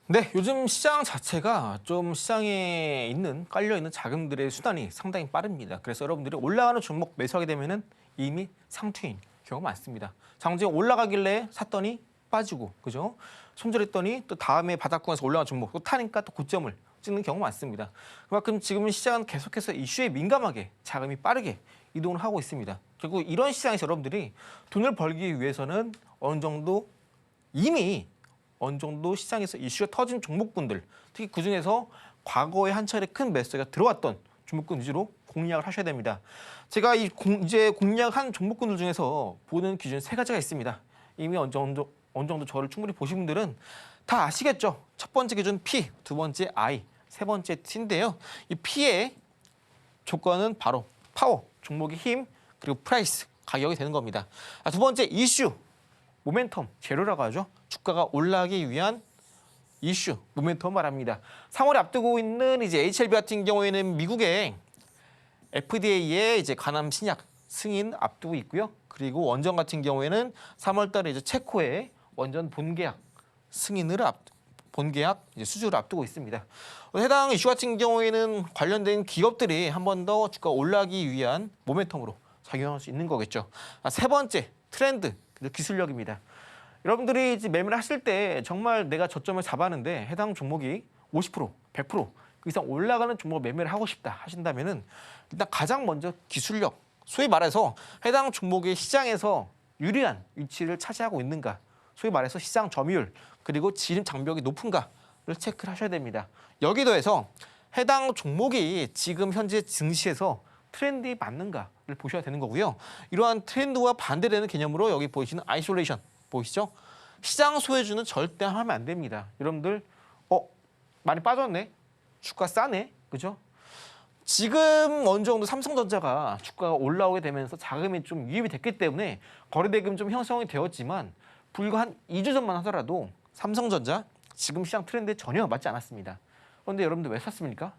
네, 요즘 시장 자체가 좀 시장에 깔려있는 자금들의 수단이 상당히 빠릅니다. 그래서 여러분들이 올라가는 종목 매수하게 되면은 이미 상투인 경우가 많습니다. 장중에 올라가길래 샀더니 빠지고, 그죠? 손절했더니 또 다음에 바닥권에서 올라간 종목 또 타니까 또 고점을 찍는 경우가 많습니다. 그만큼 지금은 시장은 계속해서 이슈에 민감하게 자금이 빠르게 이동을 하고 있습니다. 결국 이런 시장에서 여러분들이 돈을 벌기 위해서는 이미 어느 정도 시장에서 이슈가 터진 종목군들, 특히 그중에서 과거에 한 차례 큰 매수가 들어왔던 종목군 위주로 공략을 하셔야 됩니다. 제가 이제 공략한 종목군들 중에서 보는 기준 세 가지가 있습니다. 이미 어느 정도 저를 충분히 보신 분들은 다 아시겠죠? 첫 번째 기준 P, 두 번째 I, 세 번째 T인데요. 이 P의 조건은 바로 파워, 종목의 힘, 그리고 프라이스, 가격이 되는 겁니다. 두 번째 이슈, 모멘텀, 재료라고 하죠. 주가가 올라가기 위한 이슈, 모멘텀 말합니다. 3월에 앞두고 있는 이제 HLB 같은 경우에는 미국의 FDA의 이제 관함 신약 승인 앞두고 있고요. 그리고 원전 같은 경우에는 3월달에 이제 체코의 원전 본계약 본계약 이제 수주를 앞두고 있습니다. 해당 이슈 같은 경우에는 관련된 기업들이 한 번 더 주가 올라가기 위한 모멘텀으로 작용할 수 있는 거겠죠. 세 번째 트렌드, 기술력입니다. 여러분들이 이제 매매를 하실 때 정말 내가 저점을 잡았는데 해당 종목이 50%, 100% 그 이상 올라가는 종목을 매매를 하고 싶다 하신다면은 일단 가장 먼저 기술력, 소위 말해서 해당 종목의 시장에서 유리한 위치를 차지하고 있는가, 소위 말해서 시장 점유율 그리고 진입 장벽이 높은가를 체크를 하셔야 됩니다. 여기 더해서 해당 종목이 지금 현재 증시에서 트렌드에 맞는가를 보셔야 되는 거고요. 이러한 트렌드와 반대되는 개념으로 여기 보이시는 아이솔레이션 보이시죠? 시장 소외주는 절대 하면 안 됩니다. 여러분들 많이 빠졌네, 주가 싸네, 그죠? 지금 어느 정도 삼성전자가 주가가 올라오게 되면서 자금이 좀 유입이 됐기 때문에 거래대금 좀 형성이 되었지만 불과 한 2주 전만 하더라도 삼성전자 지금 시장 트렌드에 전혀 맞지 않았습니다. 그런데 여러분들 왜 샀습니까?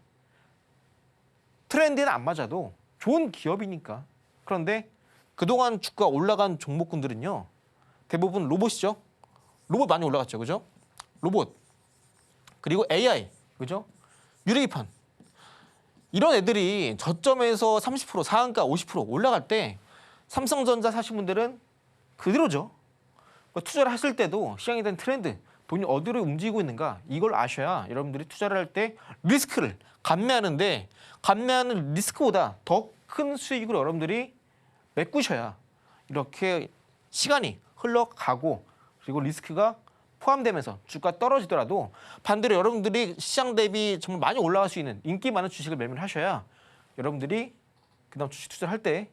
트렌드에는 안 맞아도 좋은 기업이니까. 그런데 그동안 주가 올라간 종목군들은요, 대부분 로봇이죠. 로봇 많이 올라갔죠, 그죠? 로봇 그리고 AI, 그죠? 유리기판 이런 애들이 저점에서 30%, 상한가 50% 올라갈 때 삼성전자 사신 분들은 그대로죠. 투자를 하실 때도 시장에 대한 트렌드, 돈이 어디로 움직이고 있는가 이걸 아셔야 여러분들이 투자를 할 때 리스크를 감내하는데 감내하는 리스크보다 더 큰 수익으로 여러분들이 메꾸셔야 이렇게 시간이 흘러가고 그리고 리스크가 포함되면서 주가 떨어지더라도 반대로 여러분들이 시장 대비 정말 많이 올라갈 수 있는 인기 많은 주식을 매매를 하셔야 여러분들이 그다음 주식 투자를 할 때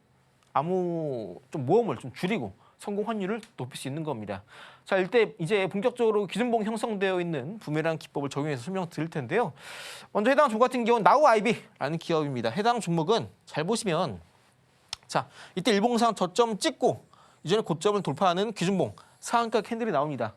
아무 좀 모험을 좀 줄이고 성공 확률을 높일 수 있는 겁니다. 자, 이제 본격적으로 기준봉 형성되어 있는 부메랑 기법을 적용해서 설명드릴 텐데요. 먼저 해당 종목 같은 경우는 나우아이비라는 기업입니다. 해당 종목은 잘 보시면 자, 이때 일봉상 저점 찍고 이전에 고점을 돌파하는 기준봉 상한가 캔들이 나옵니다.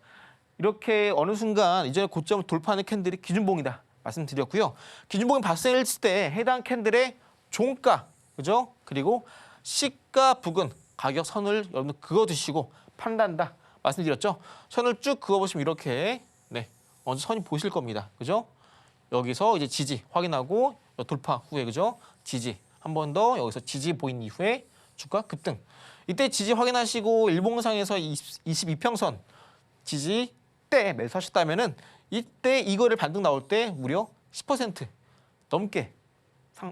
이렇게 어느 순간 이전에 고점을 돌파하는 캔들이 기준봉이다 말씀드렸고요. 기준봉이 발생했을 때 해당 캔들의 종가, 그죠? 그리고 시가 부근 가격 선을 여러분들 그어두시고 판단한다 말씀드렸죠. 선을 쭉 그어보시면 이렇게 먼저 선이 보실 겁니다, 그죠? 여기서 이제 지지 확인하고 돌파 후에, 그죠? 지지 한 번 더 여기서 지지 보인 이후에 주가 급등. 이때 지지 확인하시고 일봉상에서 22평선 지지 때 매수하셨다면은 이때 이거를 반등 나올 때 무려 10% 넘게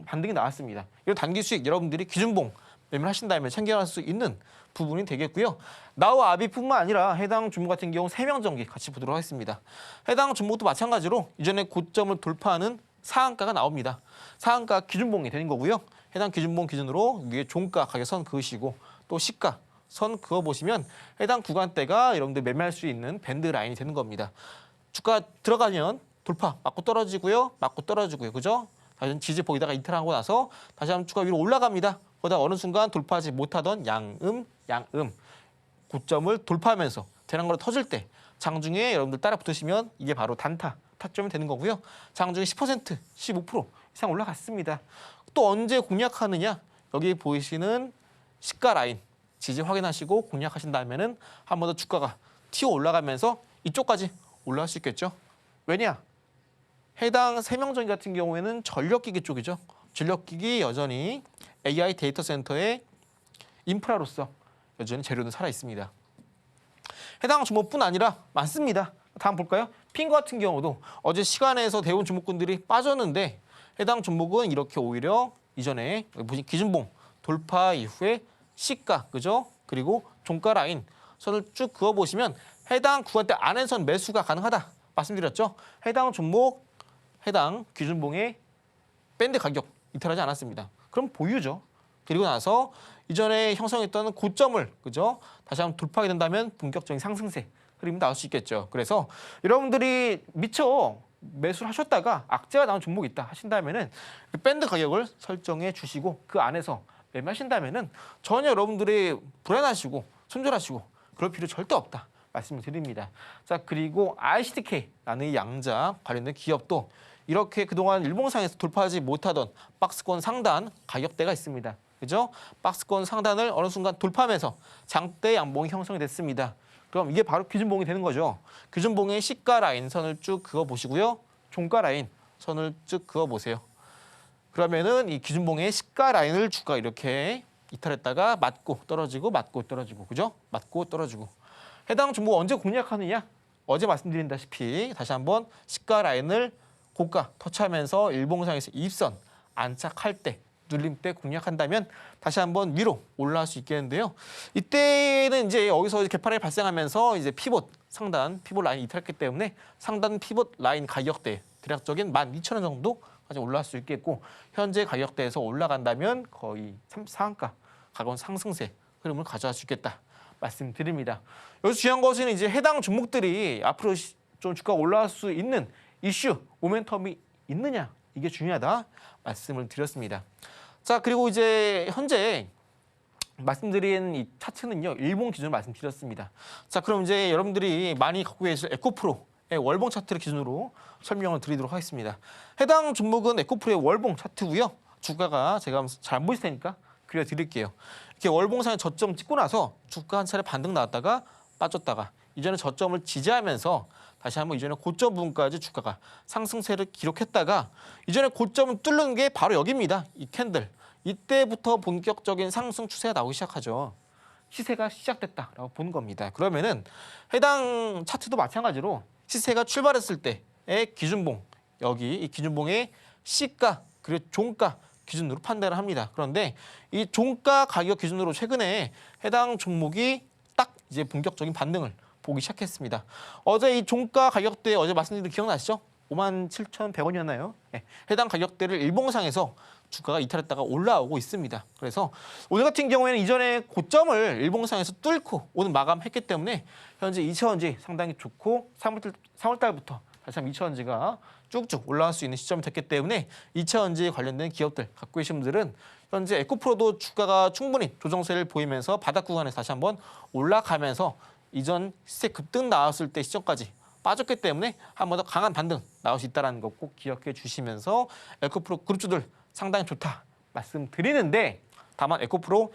반등이 나왔습니다. 이런 단기 수익 여러분들이 기준봉 매매를 하신다면 챙겨갈 수 있는 부분이 되겠고요. 나우아비뿐만 아니라 해당 종목 같은 경우 세명전기 같이 보도록 하겠습니다. 해당 종목도 마찬가지로 이전에 고점을 돌파하는 상한가가 나옵니다. 상한가 기준봉이 되는 거고요. 해당 기준봉 기준으로 위에 종가 가격선 그으시고 또 시가 선 그어보시면 해당 구간대가 여러분들 매매할 수 있는 밴드 라인이 되는 겁니다. 주가 들어가면 돌파 맞고 떨어지고요. 맞고 떨어지고요. 그죠? 다시 지지 보이다가 이탈하고 나서 다시 한번 주가 위로 올라갑니다. 그러다 어느 순간 돌파하지 못하던 양음 고점을 돌파하면서 대량으로 터질 때 장중에 여러분들 따라 붙으시면 이게 바로 타점이 되는 거고요. 장중에 10%, 15% 이상 올라갔습니다. 또 언제 공략하느냐? 여기 보이시는 시가 라인 지지 확인하시고 공략하신다면은 한 번 더 주가가 튀어 올라가면서 이쪽까지 올라갈 수 있겠죠. 왜냐? 해당 세명전기 같은 경우에는 전력기기 쪽이죠. 전력기기 여전히 AI 데이터 센터의 인프라로서 여전히 재료는 살아 있습니다. 해당 종목뿐 아니라 많습니다. 다음 볼까요? 핑거 같은 경우도 어제 시간에서 대부분 종목군들이 빠졌는데 해당 종목은 이렇게 오히려 이전에 보신 기준봉 돌파 이후에 시가, 그죠? 그리고 종가 라인 선을 쭉 그어보시면 해당 구간대 안에선 매수가 가능하다 말씀드렸죠. 해당 종목, 해당 기준봉의 밴드 가격 이탈하지 않았습니다. 그럼 보유죠. 그리고 나서 이전에 형성했던 고점을, 그죠? 다시 한번 돌파하게 된다면 본격적인 상승세 흐름이 나올 수 있겠죠. 그래서 여러분들이 미처 매수를 하셨다가 악재가 나온 종목이 있다 하신다면은 그 밴드 가격을 설정해 주시고 그 안에서 매매하신다면은 전혀 여러분들이 불안하시고 손절하시고 그럴 필요 절대 없다 말씀을 드립니다. 자, 그리고 ICDK라는 이 양자 관련된 기업도 이렇게 그동안 일봉상에서 돌파하지 못하던 박스권 상단 가격대가 있습니다. 그죠? 박스권 상단을 어느 순간 돌파하면서 장대 양봉이 형성이 됐습니다. 그럼 이게 바로 기준봉이 되는 거죠. 기준봉의 시가 라인 선을 쭉 그어보시고요. 종가 라인 선을 쭉 그어보세요. 그러면은 이 기준봉의 시가 라인을 주가 이렇게 이탈했다가 맞고 떨어지고 맞고 떨어지고, 그죠? 맞고 떨어지고. 해당 종목 언제 공략하느냐? 어제 말씀드린다시피 다시 한번 시가 라인을 고가 터치하면서 일봉상에서 이입선 안착할 때 눌림 때 공략한다면 다시 한번 위로 올라갈 수 있겠는데요. 이때는 이제 여기서 개파락이 발생하면서 이제 피봇 상단 피봇 라인 이탈했기 때문에 상단 피봇 라인 가격대 대략적인 12,000원 정도까지 올라갈 수 있겠고 현재 가격대에서 올라간다면 거의 상한가 가까운 상승세 흐름을 가져갈 수 있겠다 말씀드립니다. 여기서 중요한 것은 이제 해당 종목들이 앞으로 좀 주가가 올라갈 수 있는 이슈 모멘텀이 있느냐 이게 중요하다 말씀을 드렸습니다. 자, 그리고 이제 현재 말씀드린 이 차트는요 일봉 기준으로 말씀드렸습니다. 자, 그럼 이제 여러분들이 많이 갖고 계실 에코프로의 월봉 차트를 기준으로 설명을 드리도록 하겠습니다. 해당 종목은 에코프로의 월봉 차트고요. 주가가 제가 잘 안 보일 테니까 그려드릴게요. 이렇게 월봉상에 저점 찍고 나서 주가 한 차례 반등 나왔다가 빠졌다가 이전에 저점을 지지하면서 다시 한번 이전에 고점 부분까지 주가가 상승세를 기록했다가 이전에 고점을 뚫는 게 바로 여기입니다. 이 캔들. 이때부터 본격적인 상승 추세가 나오기 시작하죠. 시세가 시작됐다라고 보는 겁니다. 그러면은 해당 차트도 마찬가지로 시세가 출발했을 때의 기준봉, 여기 이 기준봉의 시가 그리고 종가 기준으로 판단을 합니다. 그런데 이 종가 가격 기준으로 최근에 해당 종목이 딱 이제 본격적인 반등을 보기 시작했습니다. 어제 이 종가 가격대 어제 말씀드린 거 기억나시죠? 57,100원이었나요? 네, 해당 가격대를 일봉상에서 주가가 이탈했다가 올라오고 있습니다. 그래서 오늘 같은 경우에는 이전에 고점을 일봉상에서 뚫고 오늘 마감했기 때문에 현재 2차원지 상당히 좋고 3월달부터 다시 한번 2차원지가 쭉쭉 올라갈 수 있는 시점이 됐기 때문에 2차원지에 관련된 기업들 갖고 계신 분들은 현재 에코프로도 주가가 충분히 조정세를 보이면서 바닥 구간에서 다시 한번 올라가면서 이전 시세 급등 나왔을 때 시점까지 빠졌기 때문에 한 번 더 강한 반등 나올 수 있다는 거 꼭 기억해 주시면서 에코프로 그룹주들 상당히 좋다 말씀드리는데 다만 에코프로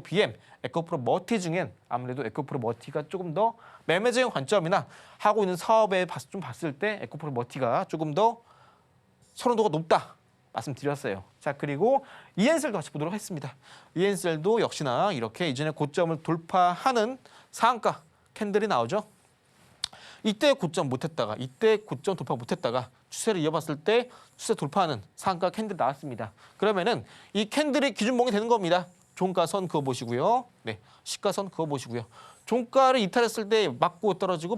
BM, 에코프로 머티 중엔 아무래도 에코프로 머티가 조금 더 매매적인 관점이나 하고 있는 사업에 좀 봤을 때 에코프로 머티가 조금 더 선호도가 높다 말씀드렸어요. 자, 그리고 이엔셀도 같이 보도록 하겠습니다. 이엔셀도 역시나 이렇게 이전에 고점을 돌파하는 상한가 캔들이 나오죠. 이때 고점 못했다가 이때 고점 돌파 못했다가 추세를 이어봤을 때 추세 돌파하는 상한가 캔들 나왔습니다. 그러면은 이 캔들이 기준봉이 되는 겁니다. 종가선 그어보시고요. 네, 시가선 그어보시고요. 종가를 이탈했을 때 맞고 떨어지고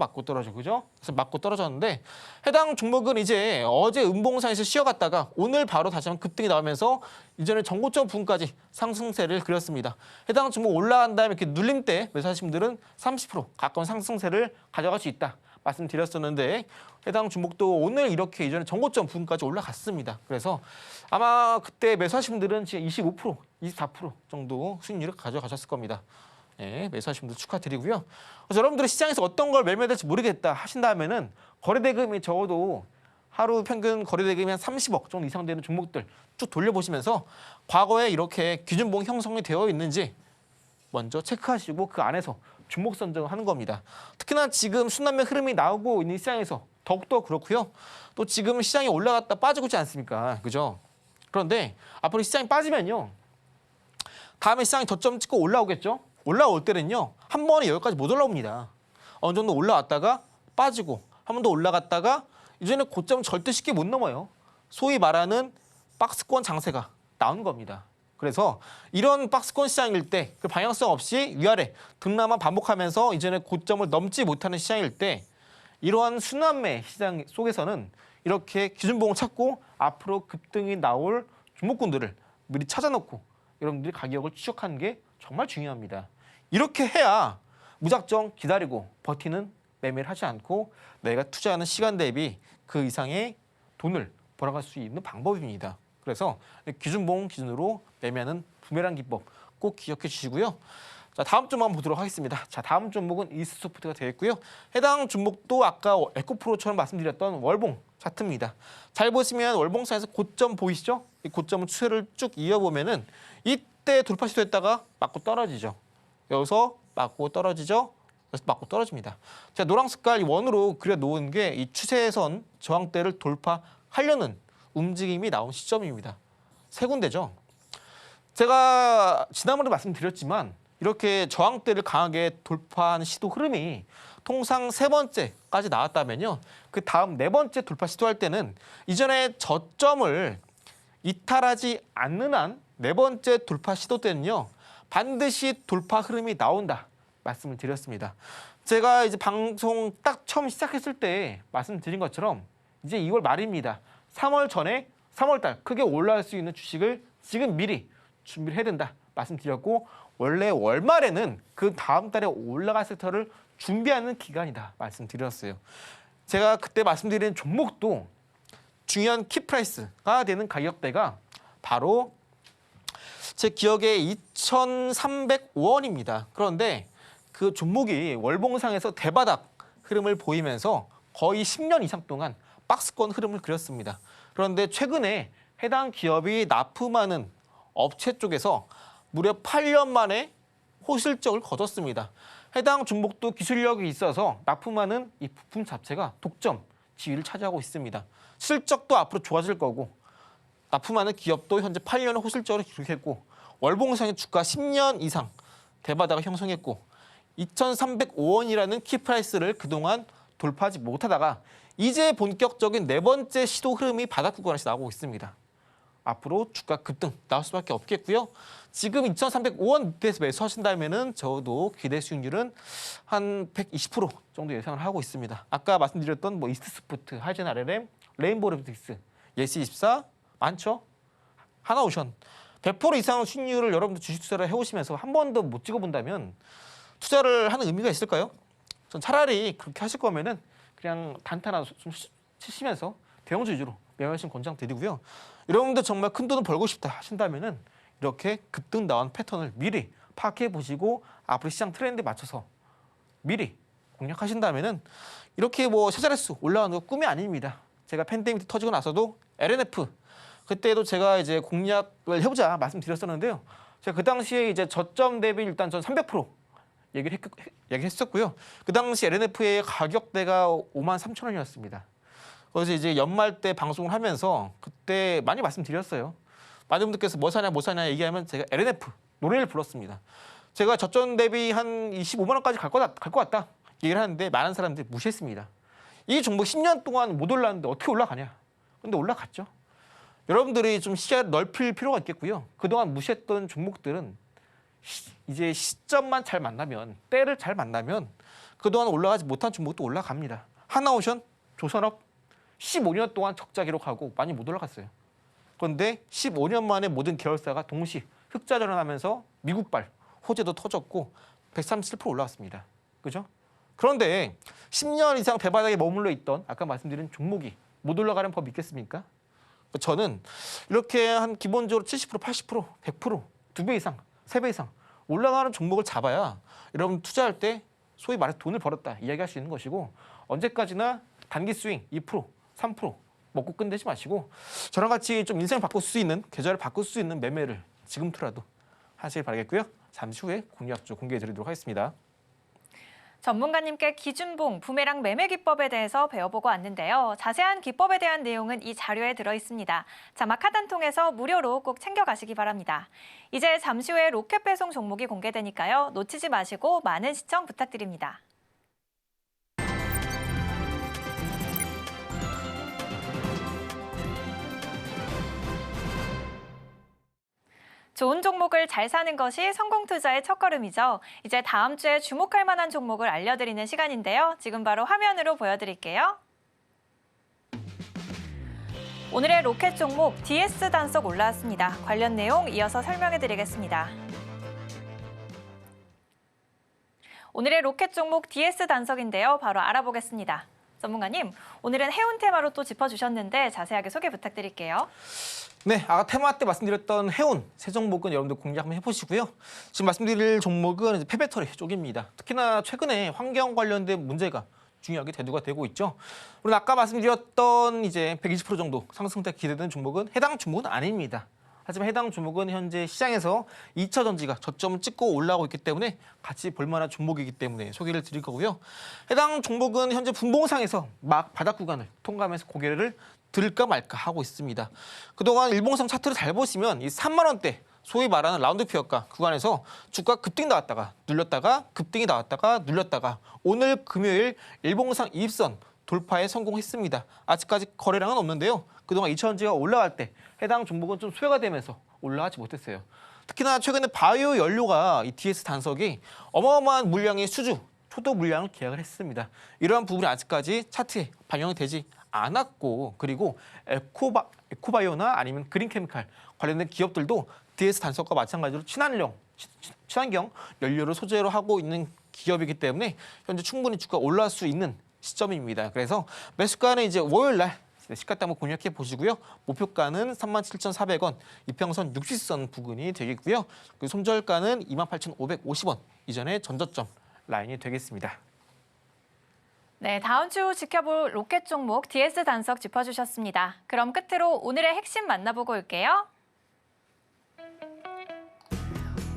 그죠? 그래서 맞고 떨어졌는데 해당 종목은 이제 어제 음봉상에서 쉬어갔다가 오늘 바로 다시 한번 급등이 나오면서 이전에 전고점 부분까지 상승세를 그렸습니다. 해당 종목 올라간 다음에 이렇게 눌림 때 매수하신 분들은 30% 가까운 상승세를 가져갈 수 있다 말씀드렸었는데 해당 종목도 오늘 이렇게 이전에 전고점 부분까지 올라갔습니다. 그래서 아마 그때 매수하신 분들은 지금 25%, 24% 정도 수익률을 가져가셨을 겁니다. 네, 매수하신 분들 축하드리고요. 그래서 여러분들이 시장에서 어떤 걸 매매해야 될지 모르겠다 하신다면은 거래대금이 적어도 하루 평균 거래대금이 한 30억 정도 이상 되는 종목들 쭉 돌려보시면서 과거에 이렇게 기준봉 형성이 되어 있는지 먼저 체크하시고 그 안에서 종목 선정을 하는 겁니다. 특히나 지금 순환매 흐름이 나오고 있는 시장에서 더욱더 그렇고요. 또 지금 시장이 올라갔다 빠지고 있지 않습니까? 그죠? 그런데 앞으로 시장이 빠지면요. 다음에 시장이 저점 찍고 올라오겠죠? 올라올 때는요. 한 번에 여기까지 못 올라옵니다. 어느 정도 올라왔다가 빠지고 한 번 더 올라갔다가 이제는 고점은 절대 쉽게 못 넘어요. 소위 말하는 박스권 장세가 나온 겁니다. 그래서 이런 박스권 시장일 때 그 방향성 없이 위아래 등락만 반복하면서 이제는 고점을 넘지 못하는 시장일 때 이러한 순환매 시장 속에서는 이렇게 기준봉을 찾고 앞으로 급등이 나올 종목군들을 미리 찾아놓고 여러분들이 가격을 추적하는 게 정말 중요합니다. 이렇게 해야 무작정 기다리고 버티는 매매를 하지 않고 내가 투자하는 시간 대비 그 이상의 돈을 벌어갈 수 있는 방법입니다. 그래서 기준봉 기준으로 매매하는 부메랑 기법 꼭 기억해 주시고요. 자, 다음 종목 한번 보도록 하겠습니다. 자, 다음 종목은 이스트소프트가 되겠고요. 해당 종목도 아까 에코프로처럼 말씀드렸던 월봉 차트입니다. 잘 보시면 월봉선에서 고점 보이시죠? 이 고점은 추세를 쭉 이어보면은 이때 돌파 시도했다가 맞고 떨어지죠. 여기서 맞고 떨어지죠. 여기서 맞고 떨어집니다. 제가 노랑 색깔 원으로 그려놓은 게 이 추세선 저항대를 돌파하려는 움직임이 나온 시점입니다. 세 군데죠. 제가 지난번에 말씀드렸지만 이렇게 저항대를 강하게 돌파하는 시도 흐름이 통상 세 번째까지 나왔다면요. 그 다음 네 번째 돌파 시도할 때는 이전에 저점을 이탈하지 않는 한 네 번째 돌파 시도 때는요. 반드시 돌파 흐름이 나온다 말씀을 드렸습니다. 제가 이제 방송 딱 처음 시작했을 때 말씀드린 것처럼 이제 2월 말입니다. 3월 전에 3월달 크게 올라갈 수 있는 주식을 지금 미리 준비를 해야 된다 말씀드렸고 원래 월말에는 그 다음 달에 올라갈 섹터를 준비하는 기간이다 말씀드렸어요. 제가 그때 말씀드린 종목도 중요한 키프라이스가 되는 가격대가 바로 제 기억에 2,305원입니다. 그런데 그 종목이 월봉상에서 대바닥 흐름을 보이면서 거의 10년 이상 동안 박스권 흐름을 그렸습니다. 그런데 최근에 해당 기업이 납품하는 업체 쪽에서 무려 8년 만에 호실적을 거뒀습니다. 해당 종목도 기술력이 있어서 납품하는 이 부품 자체가 독점 지위를 차지하고 있습니다. 실적도 앞으로 좋아질 거고 납품하는 기업도 현재 8년의 호실적을 기록했고 월봉상의 주가 10년 이상 대바닥을 형성했고 2,305원이라는 키프라이스를 그동안 돌파하지 못하다가 이제 본격적인 네 번째 시도 흐름이 바닥 구간에서 나오고 있습니다. 앞으로 주가 급등 나올 수밖에 없겠고요. 지금 2,305원 밑에서 매수하신다면은 적어도 기대 수익률은 한 120% 정도 예상을 하고 있습니다. 아까 말씀드렸던 뭐 이스트소프트, 하이젠 RLM, 레인보우 로보틱스, 예스24 많죠? 하나오션 100% 이상 수익률을 여러분들 주식 투자를 해오시면서 한 번도 못 찍어본다면 투자를 하는 의미가 있을까요? 전 차라리 그렇게 하실 거면은 그냥 단타나 좀 치시면서 대형주 위주로 매매하시는 권장드리고요. 여러분들 정말 큰 돈을 벌고 싶다 하신다면은 이렇게 급등 나온 패턴을 미리 파악해 보시고 앞으로 시장 트렌드에 맞춰서 미리 공략하신다면은 이렇게 뭐 세 자릿수 올라가는 거 꿈이 아닙니다. 제가 팬데믹 터지고 나서도 LNF 그때도 제가 이제 공략을 해보자 말씀드렸었는데요. 제가 그 당시에 이제 저점 대비 일단 전 300% 얘기했었고요. 그 당시 LNF의 가격대가 53,000원이었습니다. 그래서 이제 연말 때 방송을 하면서 그때 많이 말씀드렸어요. 많은 분들께서 뭐 사냐 뭐 사냐 얘기하면 제가 LNF 노래를 불렀습니다. 제가 저점 대비 한 25만 원까지 갈 것 같다 얘기를 하는데 많은 사람들이 무시했습니다. 이 종목 10년 동안 못 올랐는데 어떻게 올라가냐. 근데 올라갔죠. 여러분들이 좀 시야를 넓힐 필요가 있겠고요. 그동안 무시했던 종목들은 이제 시점만 잘 만나면 때를 잘 만나면 그동안 올라가지 못한 종목도 올라갑니다. 하나오션, 조선업 15년 동안 적자 기록하고 많이 못 올라갔어요. 그런데 15년 만에 모든 계열사가 동시 흑자 전환하면서 미국발 호재도 터졌고 137% 올라왔습니다. 그죠? 그런데 10년 이상 대바닥에 머물러 있던 아까 말씀드린 종목이 못 올라가는 법 있겠습니까? 저는 이렇게 한 기본적으로 70%, 80%, 100%, 2배 이상, 3배 이상 올라가는 종목을 잡아야 여러분 투자할 때 소위 말해 돈을 벌었다 이야기할 수 있는 것이고 언제까지나 단기 스윙 2%, 3% 먹고 끝내지 마시고 저랑 같이 좀 인생을 바꿀 수 있는 계절을 바꿀 수 있는 매매를 지금부터라도 하시길 바라겠고요. 잠시 후에 공략주 공개해 드리도록 하겠습니다. 전문가님께 기준봉, 부메랑 매매 기법에 대해서 배워보고 왔는데요. 자세한 기법에 대한 내용은 이 자료에 들어있습니다. 자막 하단 통해서 무료로 꼭 챙겨가시기 바랍니다. 이제 잠시 후에 로켓 배송 종목이 공개되니까요. 놓치지 마시고 많은 시청 부탁드립니다. 좋은 종목을 잘 사는 것이 성공 투자의 첫걸음이죠. 이제 다음 주에 주목할 만한 종목을 알려드리는 시간인데요. 지금 바로 화면으로 보여드릴게요. 오늘의 로켓 종목 DS 단속 올라왔습니다. 관련 내용 이어서 설명해드리겠습니다. 오늘의 로켓 종목 DS 단속인데요. 바로 알아보겠습니다. 전문가님, 오늘은 해운 테마로 또 짚어주셨는데 자세하게 소개 부탁드릴게요. 네, 아까 테마 때 말씀드렸던 해운 세 종목은 여러분들 공략 한번 해보시고요. 지금 말씀드릴 종목은 이제 폐배터리 쪽입니다. 특히나 최근에 환경 관련된 문제가 중요하게 대두가 되고 있죠. 물론 아까 말씀드렸던 이제 120% 정도 상승세 기대되는 종목은 해당 종목은 아닙니다. 하지만 해당 종목은 현재 시장에서 2차 전지가 저점을 찍고 올라오고 있기 때문에 같이 볼만한 종목이기 때문에 소개를 드릴 거고요. 해당 종목은 현재 분봉상에서 막 바닥 구간을 통과하면서 고개를 들을까 말까 하고 있습니다. 그동안 일봉상 차트를 잘 보시면 이 3만 원대 소위 말하는 라운드 피어가 구간에서 주가 급등이 나왔다가 눌렸다가 급등이 나왔다가 눌렸다가 오늘 금요일 일봉상 이입선 돌파에 성공했습니다. 아직까지 거래량은 없는데요. 그동안 2차전지가 올라갈 때 해당 종목은 좀 소외가 되면서 올라가지 못했어요. 특히나 최근에 바이오 연료가 이 DS 단석이 어마어마한 물량의 수주, 초도 물량을 계약을 했습니다. 이러한 부분이 아직까지 차트에 반영이 되지 않았고 그리고 에코바이오나 아니면 그린케미칼 관련된 기업들도 DS 단석과 마찬가지로 친환경 연료를 소재로 하고 있는 기업이기 때문에 현재 충분히 주가가 올라갈 수 있는 시점입니다. 그래서 매수가는 이제 월요일 날 시가대 한번 공략해 보시고요. 목표가는 37,400원, 이평선 60선 부근이 되겠고요. 그리고 손절가는 28,550원 이전에 전저점 라인이 되겠습니다. 네, 다음 주 지켜볼 로켓 종목 DS 단석 짚어주셨습니다. 그럼 끝으로 오늘의 핵심 만나보고 올게요.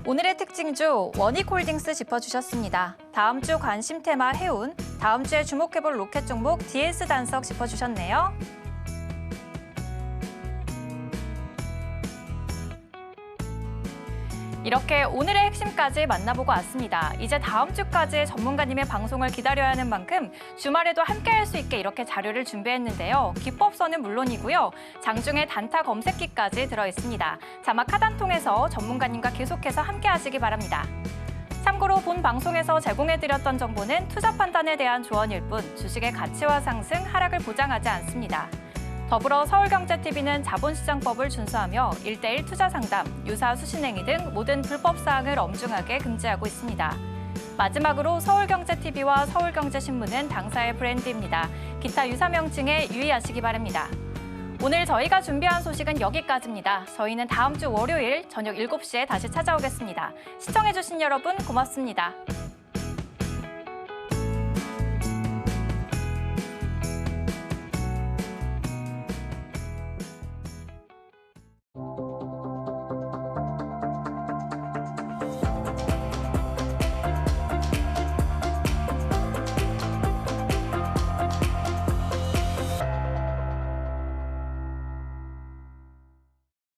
오늘의 특징주 원익홀딩스 짚어주셨습니다. 다음 주 관심 테마 해운, 다음 주에 주목해볼 로켓 종목 DS 단석 짚어주셨네요. 이렇게 오늘의 핵심까지 만나보고 왔습니다. 이제 다음 주까지 전문가님의 방송을 기다려야 하는 만큼 주말에도 함께할 수 있게 이렇게 자료를 준비했는데요. 기법서는 물론이고요. 장중에 단타 검색기까지 들어있습니다. 자막 하단 통해서 전문가님과 계속해서 함께하시기 바랍니다. 참고로 본 방송에서 제공해드렸던 정보는 투자 판단에 대한 조언일 뿐 주식의 가치와 상승, 하락을 보장하지 않습니다. 더불어 서울경제TV는 자본시장법을 준수하며 1:1 투자 상담, 유사 수신행위 등 모든 불법 사항을 엄중하게 금지하고 있습니다. 마지막으로 서울경제TV와 서울경제신문은 당사의 브랜드입니다. 기타 유사 명칭에 유의하시기 바랍니다. 오늘 저희가 준비한 소식은 여기까지입니다. 저희는 다음 주 월요일 저녁 7시에 다시 찾아오겠습니다. 시청해주신 여러분 고맙습니다.